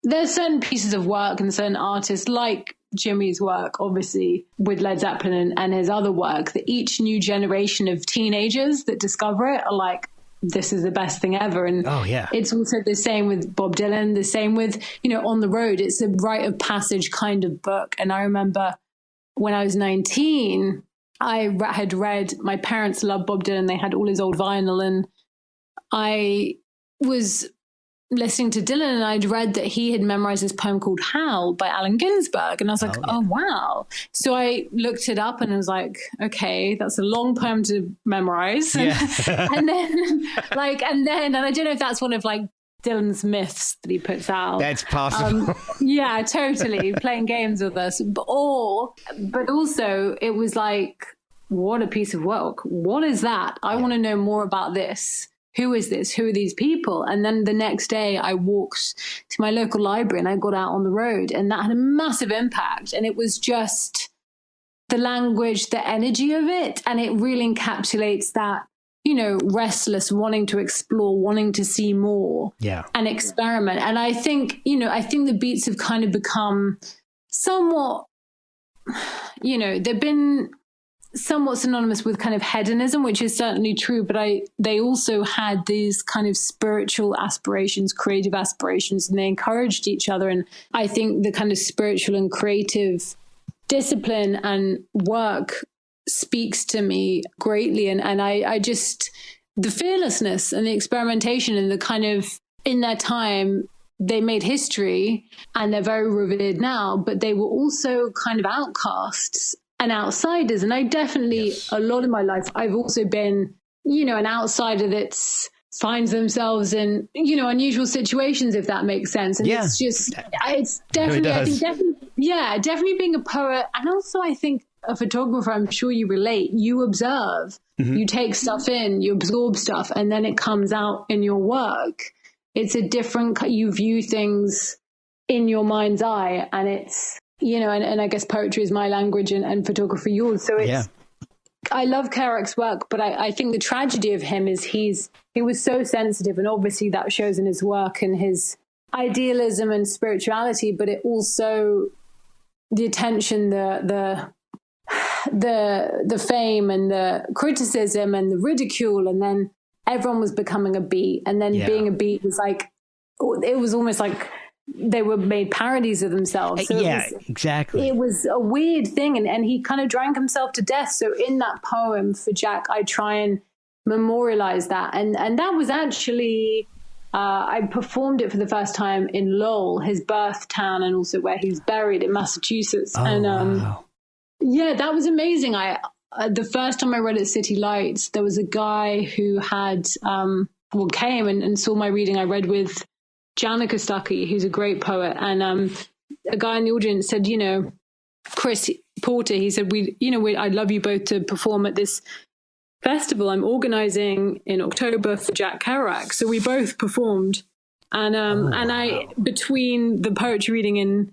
there's certain pieces of work and certain artists like Jimmy's work, obviously with Led Zeppelin and his other work, that each new generation of teenagers that discover it are like, this is the best thing ever. And it's also the same with Bob Dylan, the same with, you know, On the Road. It's a rite of passage kind of book. And I remember when I was 19, I had read, my parents loved Bob Dylan. They had all his old vinyl. And I was listening to Dylan, and I'd read that he had memorized this poem called Howl by Allen Ginsberg. And I was like, oh, wow. So I looked it up and I was like, okay, that's a long poem to memorize. Yeah. and then and I don't know if that's one of like Dylan's myths that he puts out. That's possible. Yeah, totally. Playing games with us. But also it was like, what a piece of work. What is that? I want to know more about this. Who is this? Who are these people? And then the next day I walked to my local library and I got out on the road, and that had a massive impact. And it was just the language, the energy of it. And it really encapsulates that, you know, restless, wanting to explore, wanting to see more and experiment. And I think, you know, the beats have kind of become somewhat, you know, they've been somewhat synonymous with kind of hedonism, which is certainly true, but they also had these kind of spiritual aspirations, creative aspirations, and they encouraged each other. And I think the kind of spiritual and creative discipline and work speaks to me greatly. And I just, the fearlessness and the experimentation and the kind of, in that time, they made history and they're very revered now, but they were also kind of outcasts and outsiders. And I definitely, a lot of my life, I've also been, you know, an outsider that finds themselves in, you know, unusual situations, if that makes sense. And it's just, it's definitely, I think definitely being a poet. And also I think a photographer, I'm sure you relate, you observe, you take stuff in, you absorb stuff, and then it comes out in your work. It's a different, you view things in your mind's eye, and it's, you know, and I guess poetry is my language and photography yours. So it's, I love Kerouac's work, but I think the tragedy of him is he was so sensitive, and obviously that shows in his work and his idealism and spirituality, but it also, the attention, the fame and the criticism and the ridicule, and then everyone was becoming a beat, and then being a beat was like, it was almost like they were made parodies of themselves. So exactly. It was a weird thing. And he kind of drank himself to death. So in that poem for Jack, I try and memorialize that. And that was actually, I performed it for the first time in Lowell, his birth town, and also where he's buried in Massachusetts. Wow. Yeah, that was amazing. The first time I read at City Lights, there was a guy who had, came and saw my reading. I read with Janica Stuckey, who's a great poet. And a guy in the audience said, Chris Porter, he said, I'd love you both to perform at this festival I'm organizing in October for Jack Kerouac. So we both performed. And I, between the poetry reading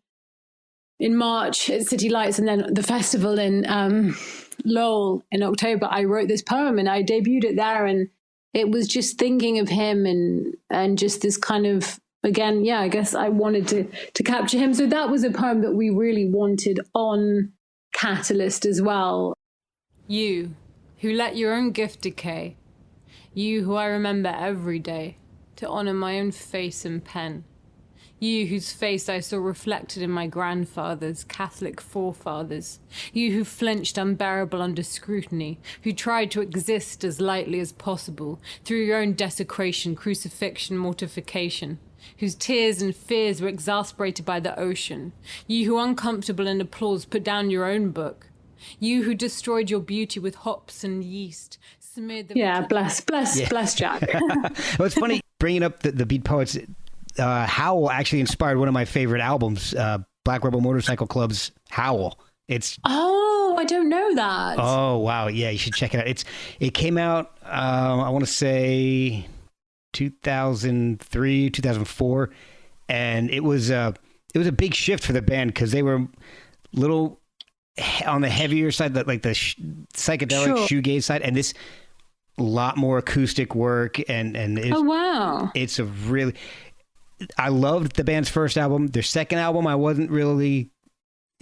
in March at City Lights and then the festival in Lowell in October, I wrote this poem and I debuted it there. And it was just thinking of him and just this kind of, again, I guess I wanted to capture him. So that was a poem that we really wanted on Catalyst as well. You, who let your own gift decay. You, who I remember every day, to honor my own face and pen. You, whose face I saw reflected in my grandfather's Catholic forefathers. You, who flinched unbearable under scrutiny, who tried to exist as lightly as possible, through your own desecration, crucifixion, mortification. Whose tears and fears were exasperated by the ocean. You, who uncomfortable in applause put down your own book. You, who destroyed your beauty with hops and yeast, smeared the... Bless Jack. Well, it's funny, bringing up the Beat Poets... Howl actually inspired one of my favorite albums, Black Rebel Motorcycle Club's Howl. I don't know that. Oh, wow. Yeah, you should check it out. It came out, I want to say 2003, 2004. And it was a big shift for the band because they were little on the heavier side, like the psychedelic shoegaze side. And this a lot more acoustic work. And wow. It's a really... I loved the band's first album. Their second album, I wasn't really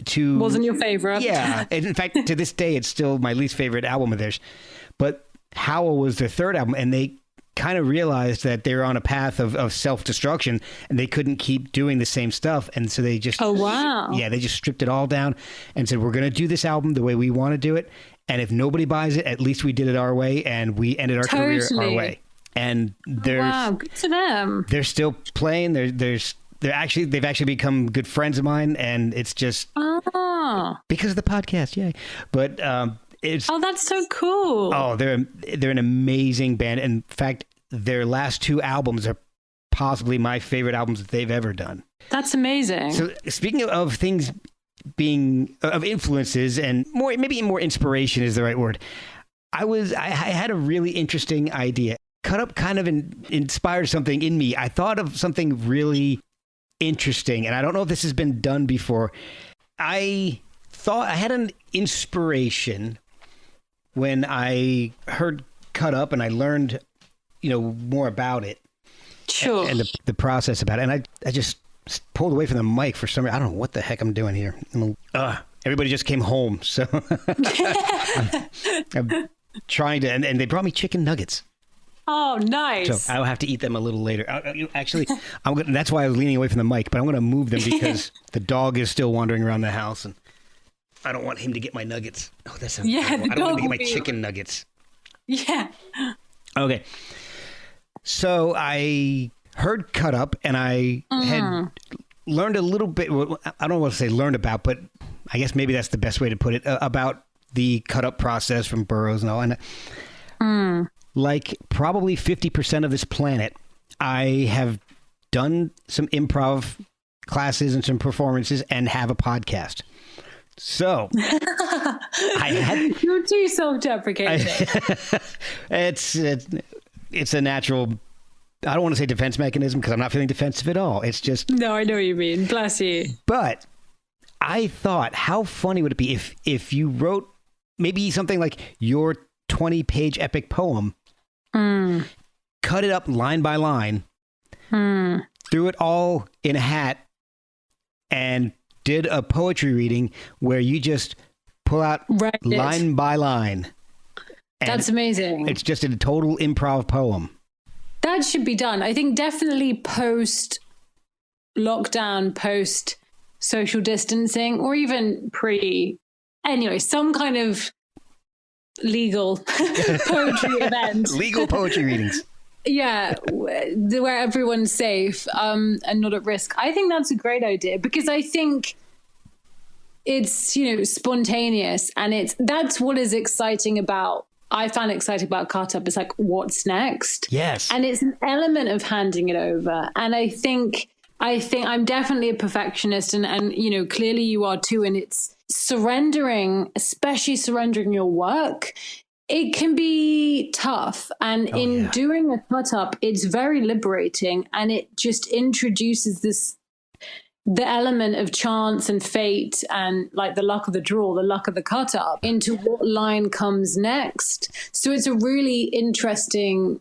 too... Wasn't your favorite? Yeah. And in fact, to this day, it's still my least favorite album of theirs. But Howl was their third album, and they kind of realized that they were on a path of self-destruction, and they couldn't keep doing the same stuff. And so they just... Oh, wow. Yeah, they just stripped it all down and said, we're going to do this album the way we want to do it. And if nobody buys it, at least we did it our way, and we ended our career our way. And wow, good to them. They're still playing. They've actually become good friends of mine, and it's just because of the podcast, yay! But that's so cool. Oh, they're an amazing band. In fact, their last two albums are possibly my favorite albums that they've ever done. That's amazing. So speaking of things being of influences and maybe more inspiration is the right word. I had a really interesting idea. Cut Up kind of inspired something in me. I thought of something really interesting, and I don't know if this has been done before. I thought I had an inspiration when I heard Cut Up, and I learned, more about it. Sure. And the process about it. And I just pulled away from the mic for some reason. I don't know what the heck I'm doing here. Everybody just came home, so I'm trying to, and they brought me chicken nuggets. Oh, nice. So I'll have to eat them a little later. Actually, that's why I was leaning away from the mic, but I'm going to move them because the dog is still wandering around the house, and I don't want him to get my nuggets. Oh, that's so I don't want him to get my chicken nuggets. Yeah. Okay. So I heard Cut Up, and I had learned a little bit. I don't want to say learned about, but I guess maybe that's the best way to put it, about the Cut Up process from Burroughs and all. And like probably 50% of this planet, I have done some improv classes and some performances and have a podcast. So you're too self-deprecating. It's a natural, I don't want to say defense mechanism because I'm not feeling defensive at all. It's just... No, I know what you mean. Bless you. But I thought, how funny would it be if you wrote maybe something like your 20-page epic poem, cut it up line by line, threw it all in a hat, and did a poetry reading where you just pull out line by line. That's amazing. It's just a total improv poem. That should be done. I think definitely post lockdown, post social distancing, or even anyway, some kind of legal poetry event. Legal poetry readings. Yeah, where everyone's safe and not at risk. I think that's a great idea, because I think it's, spontaneous, and that's what is exciting about, I find exciting about Cut Up, is like, what's next? Yes. And it's an element of handing it over. And I think I'm definitely a perfectionist, and clearly you are too. And it's surrendering, especially surrendering your work. It can be tough. And doing a Cut Up, it's very liberating, and it just introduces the element of chance and fate and like the luck of the draw, the luck of the cut up, into what line comes next. So it's a really interesting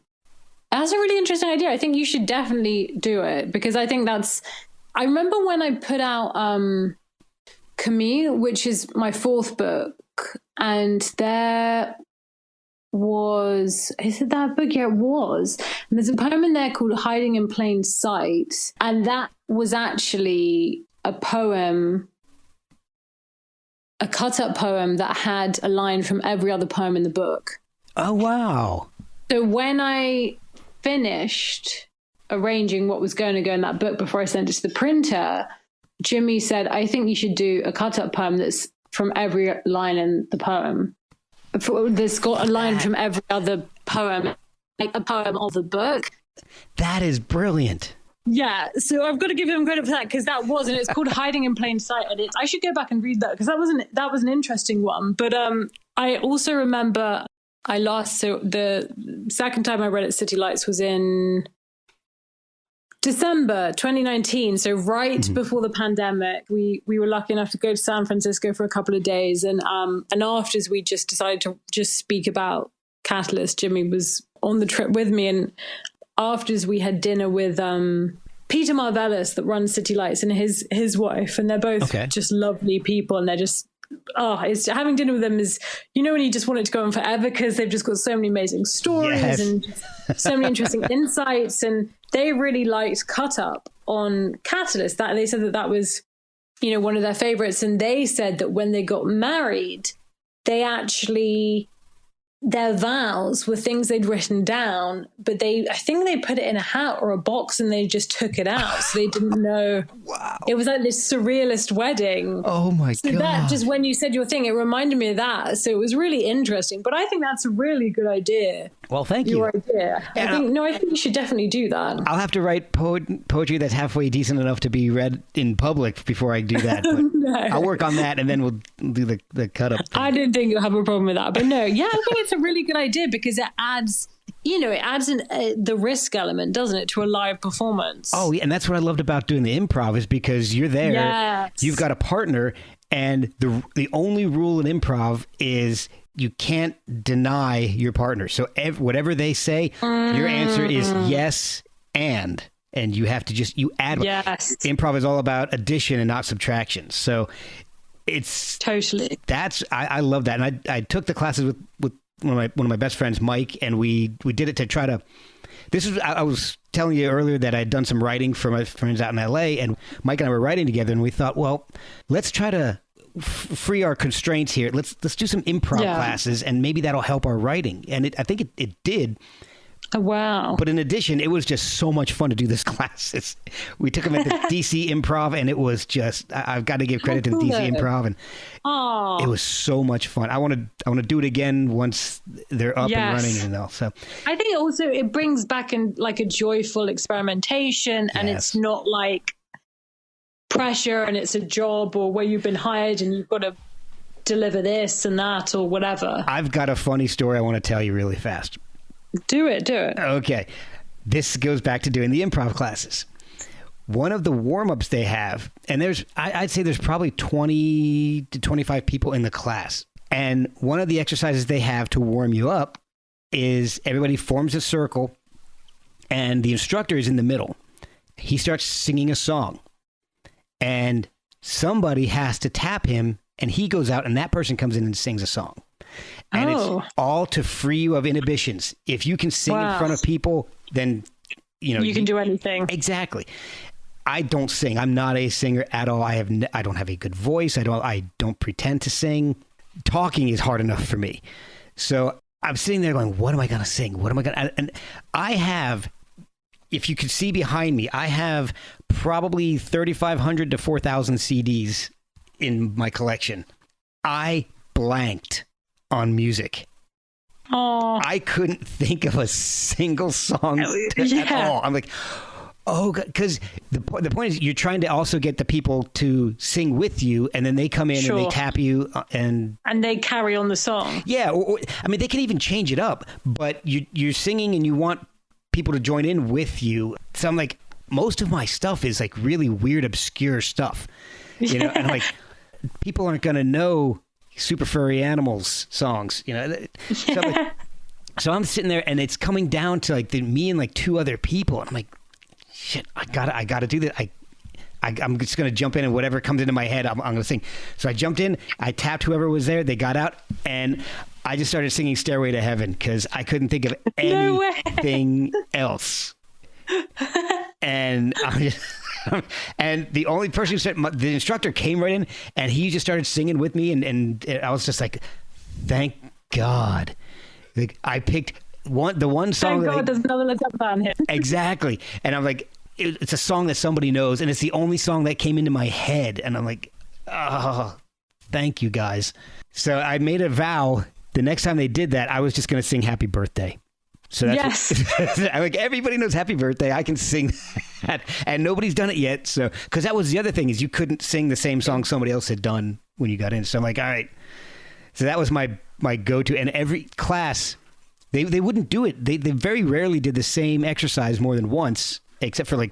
idea. I think you should definitely do it, because I think I remember when I put out Camille, which is my 4th book, and is it that book? Yeah, it was. And there's a poem in there called Hiding in Plain Sight. And that was actually a poem, a cut-up poem that had a line from every other poem in the book. Oh, wow. So when I finished arranging what was going to go in that book before I sent it to the printer, Jimmy said, I think you should do a cut-up poem that's from every line in the poem. There's got a line from every other poem, like a poem of the book. That is brilliant. Yeah, so I've got to give him credit for that, because and it's called Hiding in Plain Sight, and I should go back and read that, because that was an interesting one. But I also remember the second time I read it, City Lights, was in December 2019, so right before the pandemic. We were lucky enough to go to San Francisco for a couple of days, and afterwards we just decided to just speak about Catalyst. Jimmy was on the trip with me, and afterwards we had dinner with Peter Marvellis, that runs City Lights, and his wife, and they're both just lovely people, and they're just having dinner with them is, when you just want it to go on forever, because they've just got so many amazing stories and so many interesting insights. And they really liked Cut Up on Catalyst. That they said that was, one of their favorites. And they said that when they got married, their vows were things they'd written down, but I think they put it in a hat or a box, and they just took it out. So they didn't know. Wow. It was like this surrealist wedding. Oh my God. So that, just when you said your thing, it reminded me of that. So it was really interesting, but I think that's a really good idea. Well, thank you. Your idea. I think you should definitely do that. I'll have to write poetry that's halfway decent enough to be read in public before I do that. But No. I'll work on that, and then we'll do the cut up thing. I didn't think you'll have a problem with that, but no, yeah, I think it's a really good idea, because it adds the risk element, doesn't it, to a live performance? Oh, yeah, and that's what I loved about doing the improv, is because you're there, yes. You've got a partner, and the only rule in improv is you can't deny your partner. So whatever they say, your answer is yes, and you have to you add. Yes. Improv is all about addition and not subtraction. So it's totally. I love that, and I took the classes with one of my best friends, Mike, and we did it to try to. I was telling you earlier that I'd done some writing for my friends out in LA, and Mike and I were writing together, and we thought, well, let's try to free our constraints here. Let's do some improv classes, and maybe that'll help our writing. And I think it did. Oh, wow. But in addition, it was just so much fun to do these classes. We took them at the DC Improv, and it was just, I've got to give credit to the DC Improv, and it was so much fun. I want to do it again once they're up and running and all. So I think it brings back in like a joyful experimentation, and it's not like pressure, and it's a job or where you've been hired and you've got to deliver this and that or whatever. I've got a funny story I want to tell you really fast. Do it. Okay. This goes back to doing the improv classes. One of the warm-ups they have, and I'd say there's probably 20 to 25 people in the class. And one of the exercises they have to warm you up is everybody forms a circle, and the instructor is in the middle. He starts singing a song, and somebody has to tap him, and he goes out, and that person comes in and sings a song. And it's all to free you of inhibitions. If you can sing in front of people, then you can do anything. Exactly. I don't sing. I'm not a singer at all. I don't have a good voice. I don't pretend to sing. Talking is hard enough for me. So I'm sitting there going, what am I going to sing? What am I going to... And I have, if you could see behind me, I have probably 3,500 to 4,000 CDs in my collection. I blanked on music. Oh, I couldn't think of a single song at all. I'm like, oh, because the point is you're trying to also get the people to sing with you, and then they come in and they tap you, and they carry on the song. Yeah, I mean, they can even change it up, but you're singing and you want people to join in with you. So I'm like, most of my stuff is like really weird, obscure stuff, you know, and I'm like, people aren't going to know Super Furry Animals songs, you know. So I'm sitting there, and it's coming down to like me and like two other people, and I'm like, shit, I gotta do that. I'm just gonna jump in, and whatever comes into my head, I'm gonna sing. So I jumped in, I tapped whoever was there, they got out, and I just started singing "Stairway to Heaven" because I couldn't think of anything else. And and the only person who said, the instructor came right in, and he just started singing with me, and I was just like, thank God. Like, I picked the one song. Thank God there's another Led Zeppelin here. Exactly. And I'm like, it's a song that somebody knows, and it's the only song that came into my head, and I'm like, oh, thank you guys. So I made a vow, the next time they did that, I was just going to sing Happy Birthday. So that's I'm like, everybody knows Happy Birthday. I can sing that, and nobody's done it yet. So, because that was the other thing, is you couldn't sing the same song somebody else had done when you got in. So I'm like, all right. So that was my go-to. And every class, they wouldn't do it. They very rarely did the same exercise more than once, except for like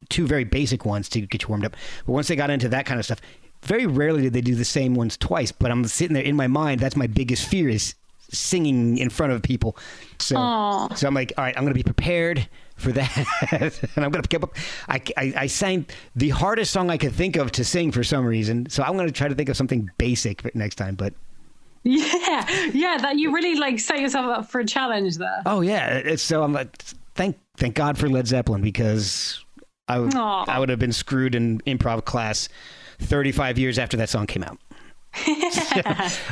two very basic ones to get you warmed up. But once they got into that kind of stuff, very rarely did they do the same ones twice. But I'm sitting there in my mind, that's my biggest fear, is singing in front of people. So I'm like, all right, I'm going to be prepared for that. And I'm going to pick up. I sang the hardest song I could think of to sing for some reason. So I'm going to try to think of something basic next time. But yeah, that you really like set yourself up for a challenge there. Oh yeah. So I'm like, thank God for Led Zeppelin, because I would have been screwed in improv class 35 years after that song came out.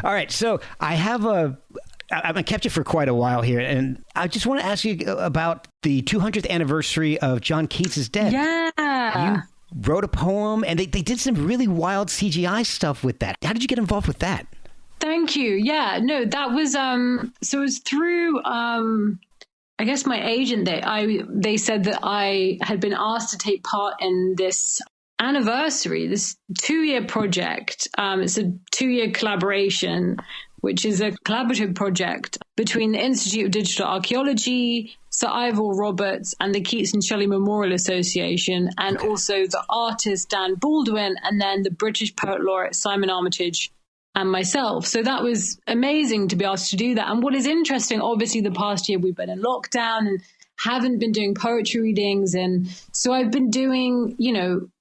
All right, so I've kept you for quite a while here, and I just want to ask you about the 200th anniversary of John Keats' death. Yeah. You wrote a poem, and they did some really wild CGI stuff with that. How did you get involved with that? Thank you. Yeah, no, that was so it was through I guess my agent. They said that I had been asked to take part in this anniversary, this 2-year project. It's a 2-year collaboration, which is a collaborative project between the Institute of Digital Archaeology, Sir Ivor Roberts, and the Keats and Shelley Memorial Association, and also the artist Dan Baldwin, and then the British Poet Laureate Simon Armitage and myself. So that was amazing to be asked to do that. And what is interesting, obviously the past year we've been in lockdown and haven't been doing poetry readings. And so I've been doing,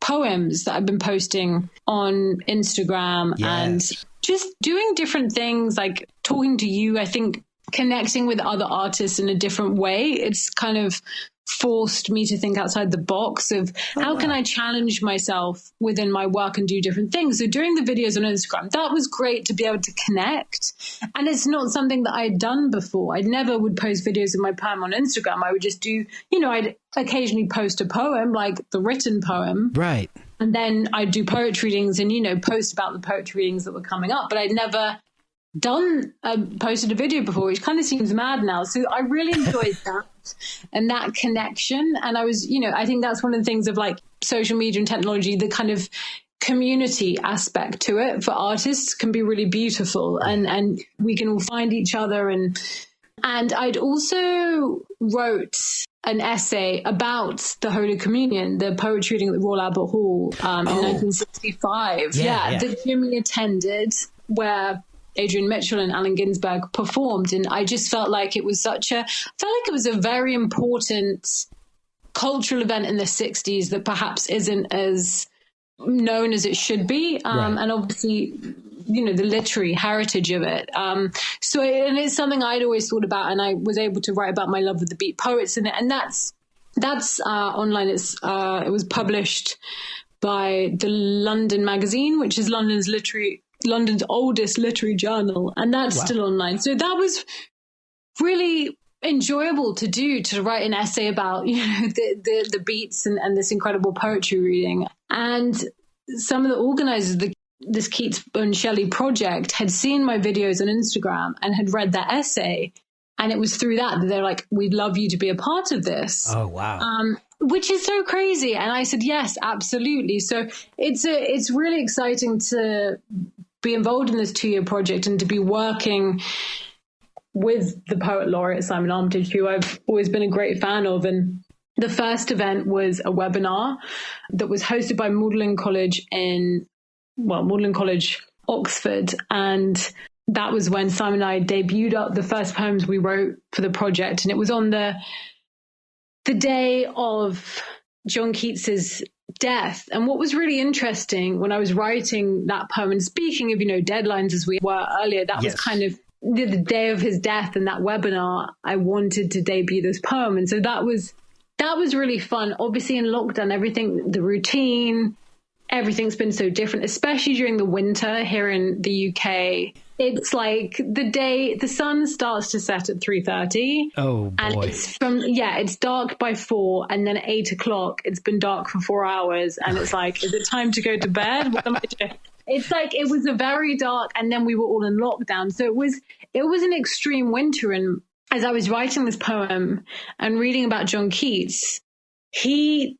poems that I've been posting on Instagram and just doing different things, like talking to you. I think connecting with other artists in a different way, it's kind of forced me to think outside the box of how can I challenge myself within my work and do different things. So doing the videos on Instagram, that was great to be able to connect. And it's not something that I'd done before. I never would post videos of my poem on Instagram. I would just do, I'd occasionally post a poem, like the written poem. Right. And then I'd do poetry readings and, post about the poetry readings that were coming up. But I'd never posted a video before, which kind of seems mad now. So I really enjoyed that and that connection. And I was, I think that's one of the things of like social media and technology, the kind of community aspect to it for artists can be really beautiful, and we can all find each other. And I'd also wrote an essay about the Holy Communion, the poetry reading at the Royal Albert Hall in 1965. That Jimmy attended, where Adrian Mitchell and Allen Ginsberg performed. And I just felt like it was a very important cultural event in the 60s that perhaps isn't as known as it should be. And obviously, the literary heritage of it. So it's something I'd always thought about, and I was able to write about my love of the beat poets in it. And that's That's online. It was published by the London Magazine, which is London's oldest literary journal, and that's still online. So that was really enjoyable to do, to write an essay about, the beats and this incredible poetry reading. And some of the organizers of this Keats and Shelley project had seen my videos on Instagram and had read that essay. And it was through that they're like, we'd love you to be a part of this. Oh, wow. Which is so crazy. And I said, yes, absolutely. So it's really exciting to be involved in this 2-year project and to be working with the poet laureate Simon Armitage, who I've always been a great fan of. And the first event was a webinar that was hosted by Magdalen College Oxford. And that was when Simon and I debuted the first poems we wrote for the project. And it was on the day of John Keats's death. And what was really interesting when I was writing that poem, and speaking of, deadlines as we were earlier, that was kind of the day of his death, and that webinar, I wanted to debut this poem. And so that was really fun. Obviously in lockdown, the routine, everything's been so different, especially during the winter here in the UK. It's like the sun starts to set at 3:30. Oh boy. And it's dark by 4, and then at 8:00, it's been dark for 4 hours. And it's like, is it time to go to bed? What am I doing? It's like, it was a very dark, and then we were all in lockdown. So it was an extreme winter. And as I was writing this poem and reading about John Keats, he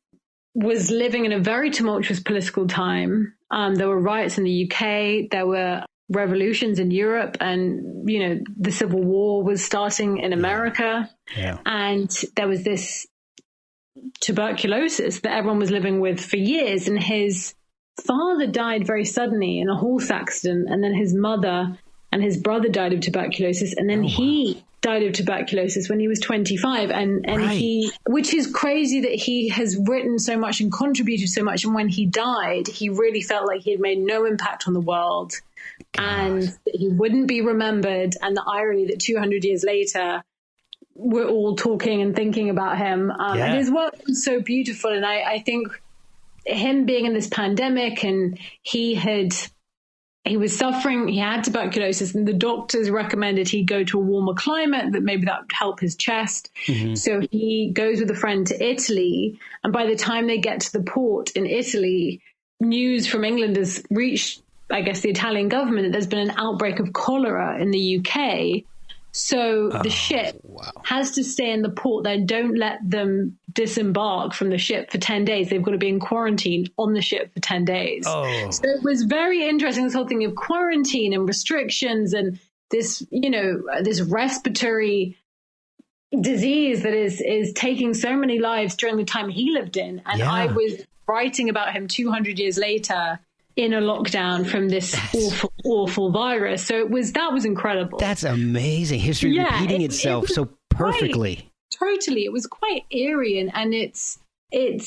was living in a very tumultuous political time. There were riots in the UK. There were revolutions in Europe, and the Civil War was starting in America. Yeah. And there was this tuberculosis that everyone was living with for years, and his father died very suddenly in a horse accident, and then his mother and his brother died of tuberculosis, and then he died of tuberculosis when he was 25. And which is crazy that he has written so much and contributed so much, and when he died, he really felt like he had made no impact on the world. God. And that he wouldn't be remembered. And the irony that 200 years later, we're all talking and thinking about him. And his work was so beautiful. And I think him being in this pandemic, and he was suffering, he had tuberculosis, and the doctors recommended he go to a warmer climate, that maybe that would help his chest. Mm-hmm. So he goes with a friend to Italy. And by the time they get to the port in Italy, news from England has reached, I guess, the Italian government that there's been an outbreak of cholera in the UK. So the ship has to stay in the port. They don't let them disembark from the ship for 10 days. They've got to be in quarantine on the ship for 10 days. Oh. So it was very interesting, this whole thing of quarantine and restrictions and this, this respiratory disease that is taking so many lives during the time he lived in. And I was writing about him 200 years later in a lockdown from this awful virus. So that was incredible. That's amazing. History repeating itself so perfectly. Totally. It was quite eerie, and it's a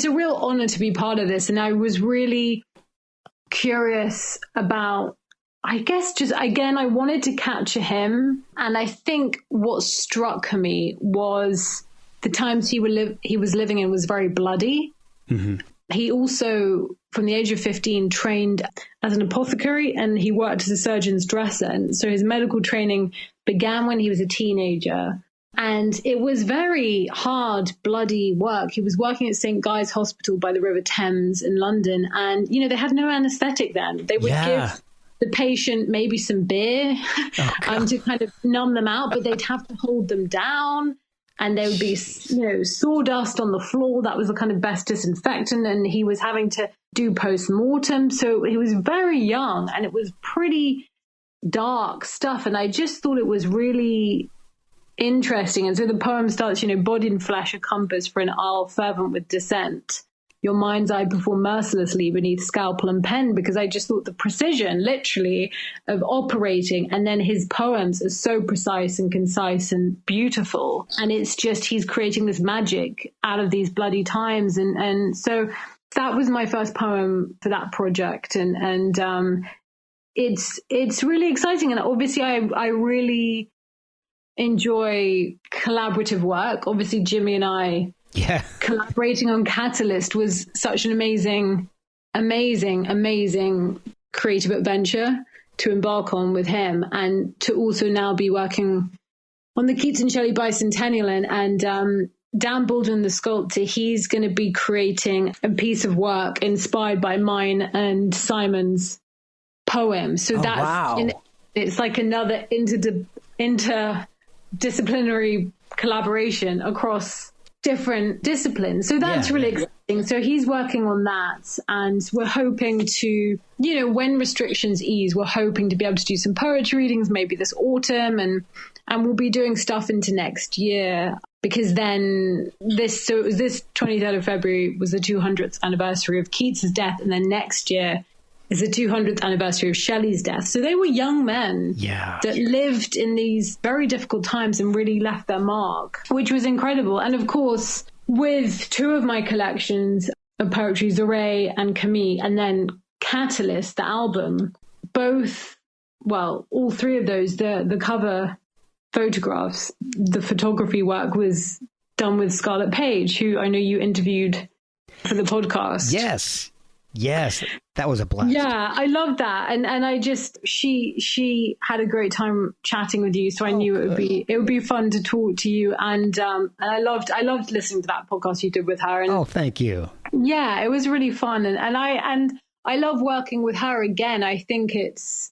real honor to be part of this. And I was really curious about, I guess, just again, I wanted to capture him. And I think what struck me was the times he was living in was very bloody. Mm-hmm. He also, from the age of 15, trained as an apothecary, and he worked as a surgeon's dresser. And so his medical training began when he was a teenager. And it was very hard, bloody work. He was working at St. Guy's Hospital by the River Thames in London. And, they had no anesthetic then. They would give the patient maybe some beer to kind of numb them out, but they'd have to hold them down. And there would be, sawdust on the floor. That was the kind of best disinfectant. And he was having to do post-mortem. So he was very young, and it was pretty dark stuff. And I just thought it was really interesting. And so the poem starts, body and flesh a compass for an isle fervent with dissent. Your mind's eye perform mercilessly beneath scalpel and pen, because I just thought the precision, literally, of operating. And then his poems are so precise and concise and beautiful. And it's just, he's creating this magic out of these bloody times. And so that was my first poem for that project. And it's really exciting. And obviously I really enjoy collaborative work. Obviously, Jimmy and I collaborating on Catalyst was such an amazing creative adventure to embark on with him, and to also now be working on the Keats and Shelley bicentennial. And Dan Baldwin, the sculptor, he's going to be creating a piece of work inspired by mine and Simon's poem. So it's like another interdisciplinary collaboration across different disciplines. So that's really exciting. So he's working on that, and we're hoping to, when restrictions ease, we're hoping to be able to do some poetry readings maybe this autumn, and we'll be doing stuff into next year, because then this 23rd of February was the 200th anniversary of Keats's death, and then next year is the 200th anniversary of Shelley's death. So they were young men that lived in these very difficult times and really left their mark, which was incredible. And of course, with two of my collections of poetry, Zoray and Camille, and then Catalyst, the album, all three of those, the cover photographs, the photography work was done with Scarlett Page, who I know you interviewed for the podcast. Yes, that was a blast. Yeah, I loved that, and I just she had a great time chatting with you, so I knew it would be fun to talk to you, and I loved listening to that podcast you did with her. And, thank you. Yeah, it was really fun, and I love working with her again. I think it's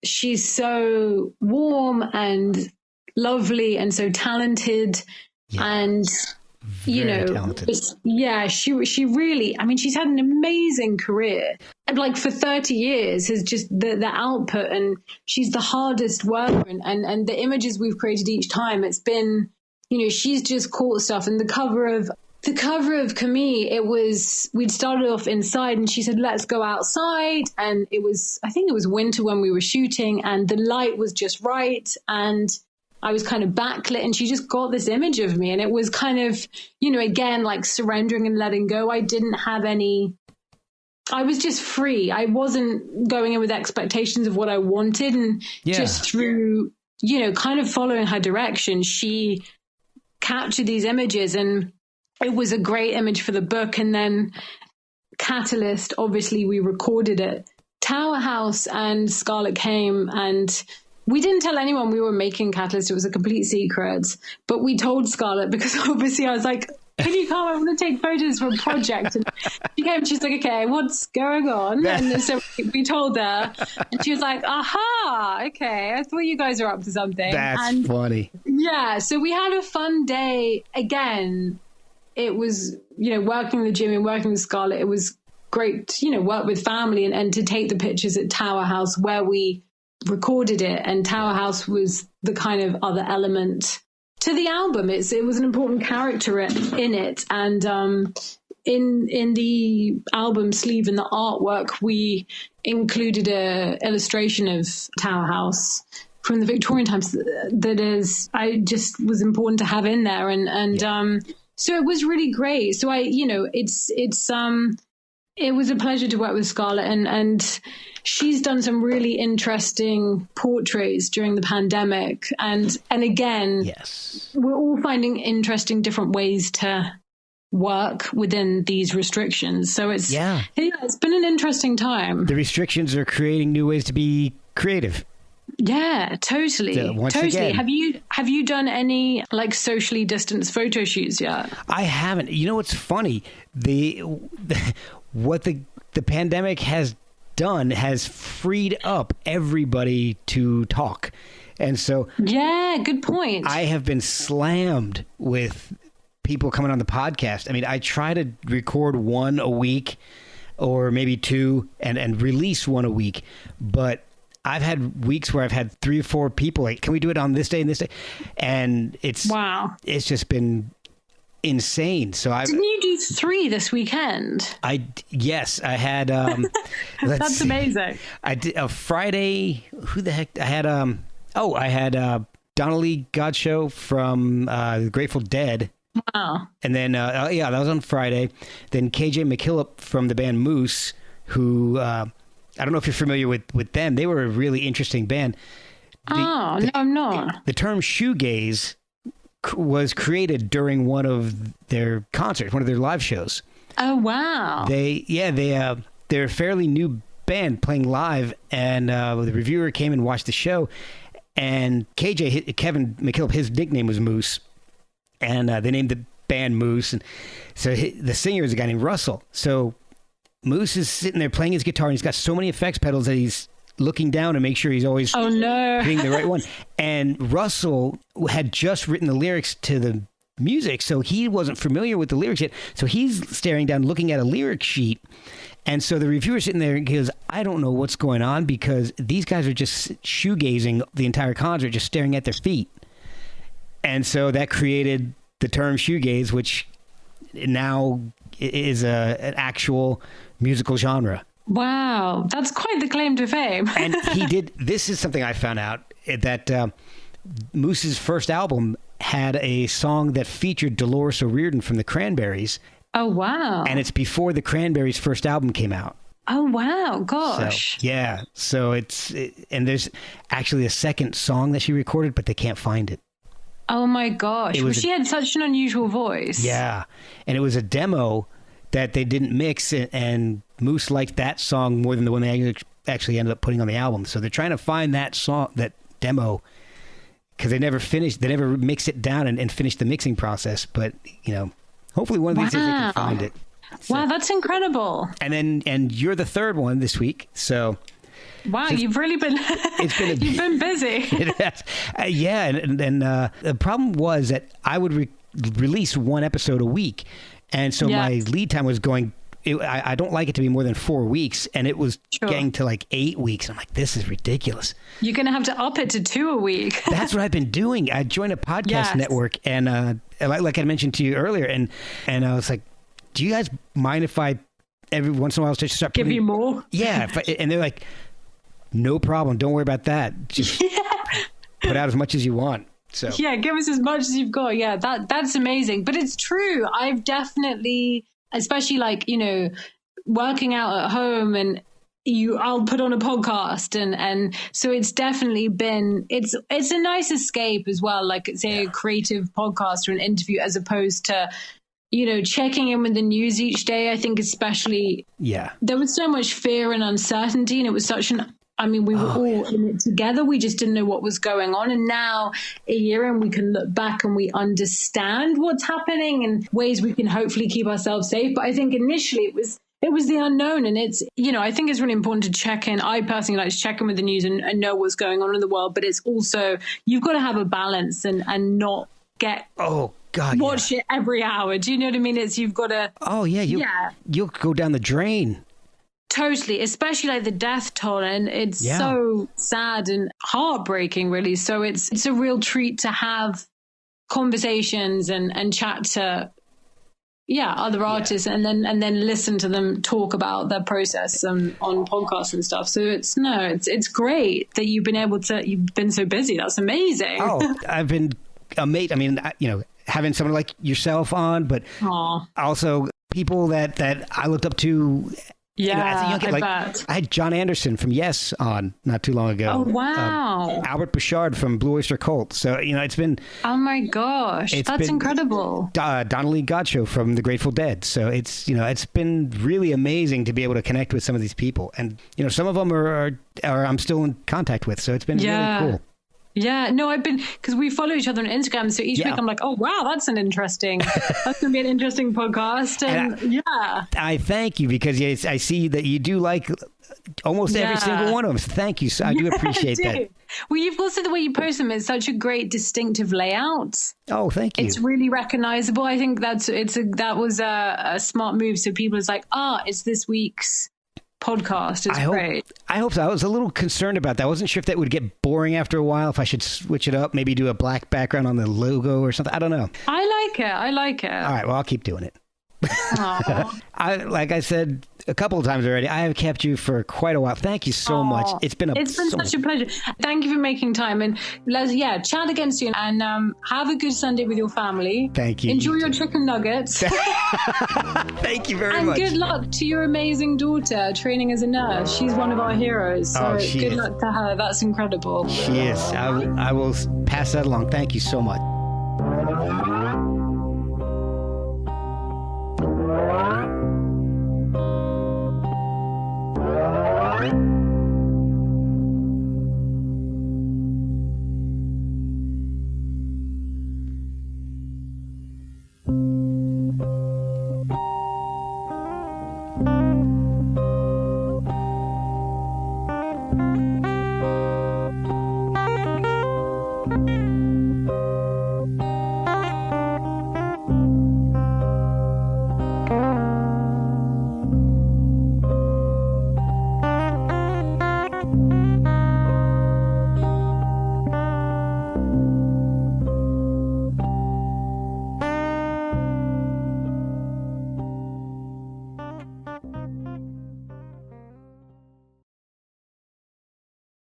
she's so warm and lovely and so talented, and talented. She really, she's had an amazing career, and like for 30 years has just the output, and she's the hardest worker, and the images we've created each time, it's been, she's just caught stuff. And the cover of Camille, we'd started off inside, and she said, let's go outside. And I think it was winter when we were shooting, and the light was just right, and I was kind of backlit, and she just got this image of me. And it was kind of, again, like surrendering and letting go. I was just free. I wasn't going in with expectations of what I wanted. And just through, kind of following her direction, she captured these images, and it was a great image for the book. And then Catalyst, obviously we recorded it. Tower House and Scarlett came, and we didn't tell anyone we were making Catalyst. It was a complete secret. But we told Scarlett, because obviously I was like, can you come? I want to take photos for a project. And she came, she's like, okay, what's going on? And so we told her, and she was like, aha, okay, I thought you guys were up to something. That's funny. Yeah, so we had a fun day. Again, it was, working with Jimmy and working with Scarlett, it was great to, work with family and to take the pictures at Tower House where we recorded it. And Tower House was the kind of other element to the album. It was an important character in it. And in the album sleeve, in the artwork, we included a illustration of Tower House from the Victorian times I just was important to have in there. So it was really great. So it was a pleasure to work with Scarlett, and she's done some really interesting portraits during the pandemic. And again, we're all finding interesting different ways to work within these restrictions. So it's been an interesting time. The restrictions are creating new ways to be creative. Yeah, totally. Totally. Again, have you done any like socially distanced photo shoots yet? I haven't. You know what's funny? What the pandemic has done has freed up everybody to talk. And so good point. I have been slammed with people coming on the podcast. I try to record one a week or maybe two and release one a week, but I've had weeks where I've had 3 or 4 people like, can we do it on this day and this day? And it's just been insane. So didn't you do 3 this weekend? Yes, I had. That's amazing. I did a Friday. Who the heck? I had Donnelly Godshow from the Grateful Dead. Wow. And then that was on Friday. Then KJ McKillop from the band Moose, who I don't know if you're familiar with them. They were a really interesting band. No, I'm not. The term shoegaze was created during one of their concerts, one of their live shows. Oh, wow. They're a fairly new band playing live, and the reviewer came and watched the show, and Kevin McKillop, his nickname was Moose, and they named the band Moose, and so the singer is a guy named Russell. So Moose is sitting there playing his guitar, and he's got so many effects pedals that he's looking down to make sure he's always hitting the right one. And Russell had just written the lyrics to the music, so he wasn't familiar with the lyrics yet. So he's staring down, looking at a lyric sheet. And so the reviewer's sitting there and goes, I don't know what's going on, because these guys are just shoegazing the entire concert, just staring at their feet. And so that created the term shoegaze, which now is an actual musical genre. Wow, that's quite the claim to fame. And this is something I found out, that Moose's first album had a song that featured Dolores O'Riordan from the Cranberries. Oh, wow. And it's before the Cranberries' first album came out. Oh, wow. Gosh. So and there's actually a second song that she recorded, but they can't find it. Oh, my gosh. She had such an unusual voice. Yeah. And it was a demo that they didn't mix, and Moose liked that song more than the one they actually ended up putting on the album. So they're trying to find that song, that demo, because they never mixed it down and finished the mixing process. But, hopefully one of these days they can find it. So, wow, that's incredible. And you're the third one this week. So wow, you've really been you've been busy. It has. And the problem was that I would release one episode a week. And so my lead time was going, I don't like it to be more than 4 weeks. And it was getting to like 8 weeks. I'm like, this is ridiculous. You're going to have to up it to 2 a week. That's what I've been doing. I joined a podcast network, and like I mentioned to you earlier, and I was like, do you guys mind if I every once in a while just start give you more? Yeah. And they're like, no problem. Don't worry about that. Just put out as much as you want. So. Yeah, give us as much as you've got. Yeah, that's amazing. But it's true. I've definitely, especially working out at home, and I'll put on a podcast, and so it's definitely been it's a nice escape as well. Like, say, a creative podcast or an interview, as opposed to checking in with the news each day. I think especially there was so much fear and uncertainty, and it was we were all in it together. We just didn't know what was going on. And now, a year in, we can look back and we understand what's happening and ways we can hopefully keep ourselves safe. But I think initially it was the unknown. And it's, I think it's really important to check in. I personally like to check in with the news and know what's going on in the world. But it's also, you've got to have a balance and not get... watch it every hour. Do you know what I mean? It's, you've got to... You'll go down the drain. Totally, especially like the death toll, and it's so sad and heartbreaking, really. So it's a real treat to have conversations and chat to other artists, and then listen to them talk about their process on podcasts and stuff. So it's great that you've been so busy. That's amazing. Oh, I've been amazed. I mean, having someone like yourself on, but also people that I looked up to. Yeah, as a young kid, I had John Anderson from Yes on not too long ago. Oh, wow. Albert Bouchard from Blue Oyster Cult. So, it's been... Oh, my gosh. That's incredible. Donnelly Godchaux from The Grateful Dead. So, it's been really amazing to be able to connect with some of these people. And, some of them are I'm still in contact with. So, it's been really cool. Yeah, no, because we follow each other on Instagram. So each week I'm like, oh, wow, that's going to be an interesting podcast. And I thank you, because I see that you do like almost every single one of them. So thank you. So I do appreciate that. Well, you've also, the way you post them is such a great distinctive layout. Oh, thank you. It's really recognizable. I think that was a smart move. So people is like, it's this week's podcast. Is great. I hope so. I was a little concerned about that. I wasn't sure if that would get boring after a while, if I should switch it up, maybe do a black background on the logo or something. I don't know. I like it. All right. Well, I'll keep doing it. Like I said a couple of times already. I have kept you for quite a while. Thank you so much. It's been such a pleasure. Thank you for making time. And let's chat again soon. And have a good Sunday with your family. Thank you. Enjoy your chicken nuggets. Thank you very much. And good luck to your amazing daughter training as a nurse. She's one of our heroes. So good luck to her. That's incredible. She is. I will pass that along. Thank you so much.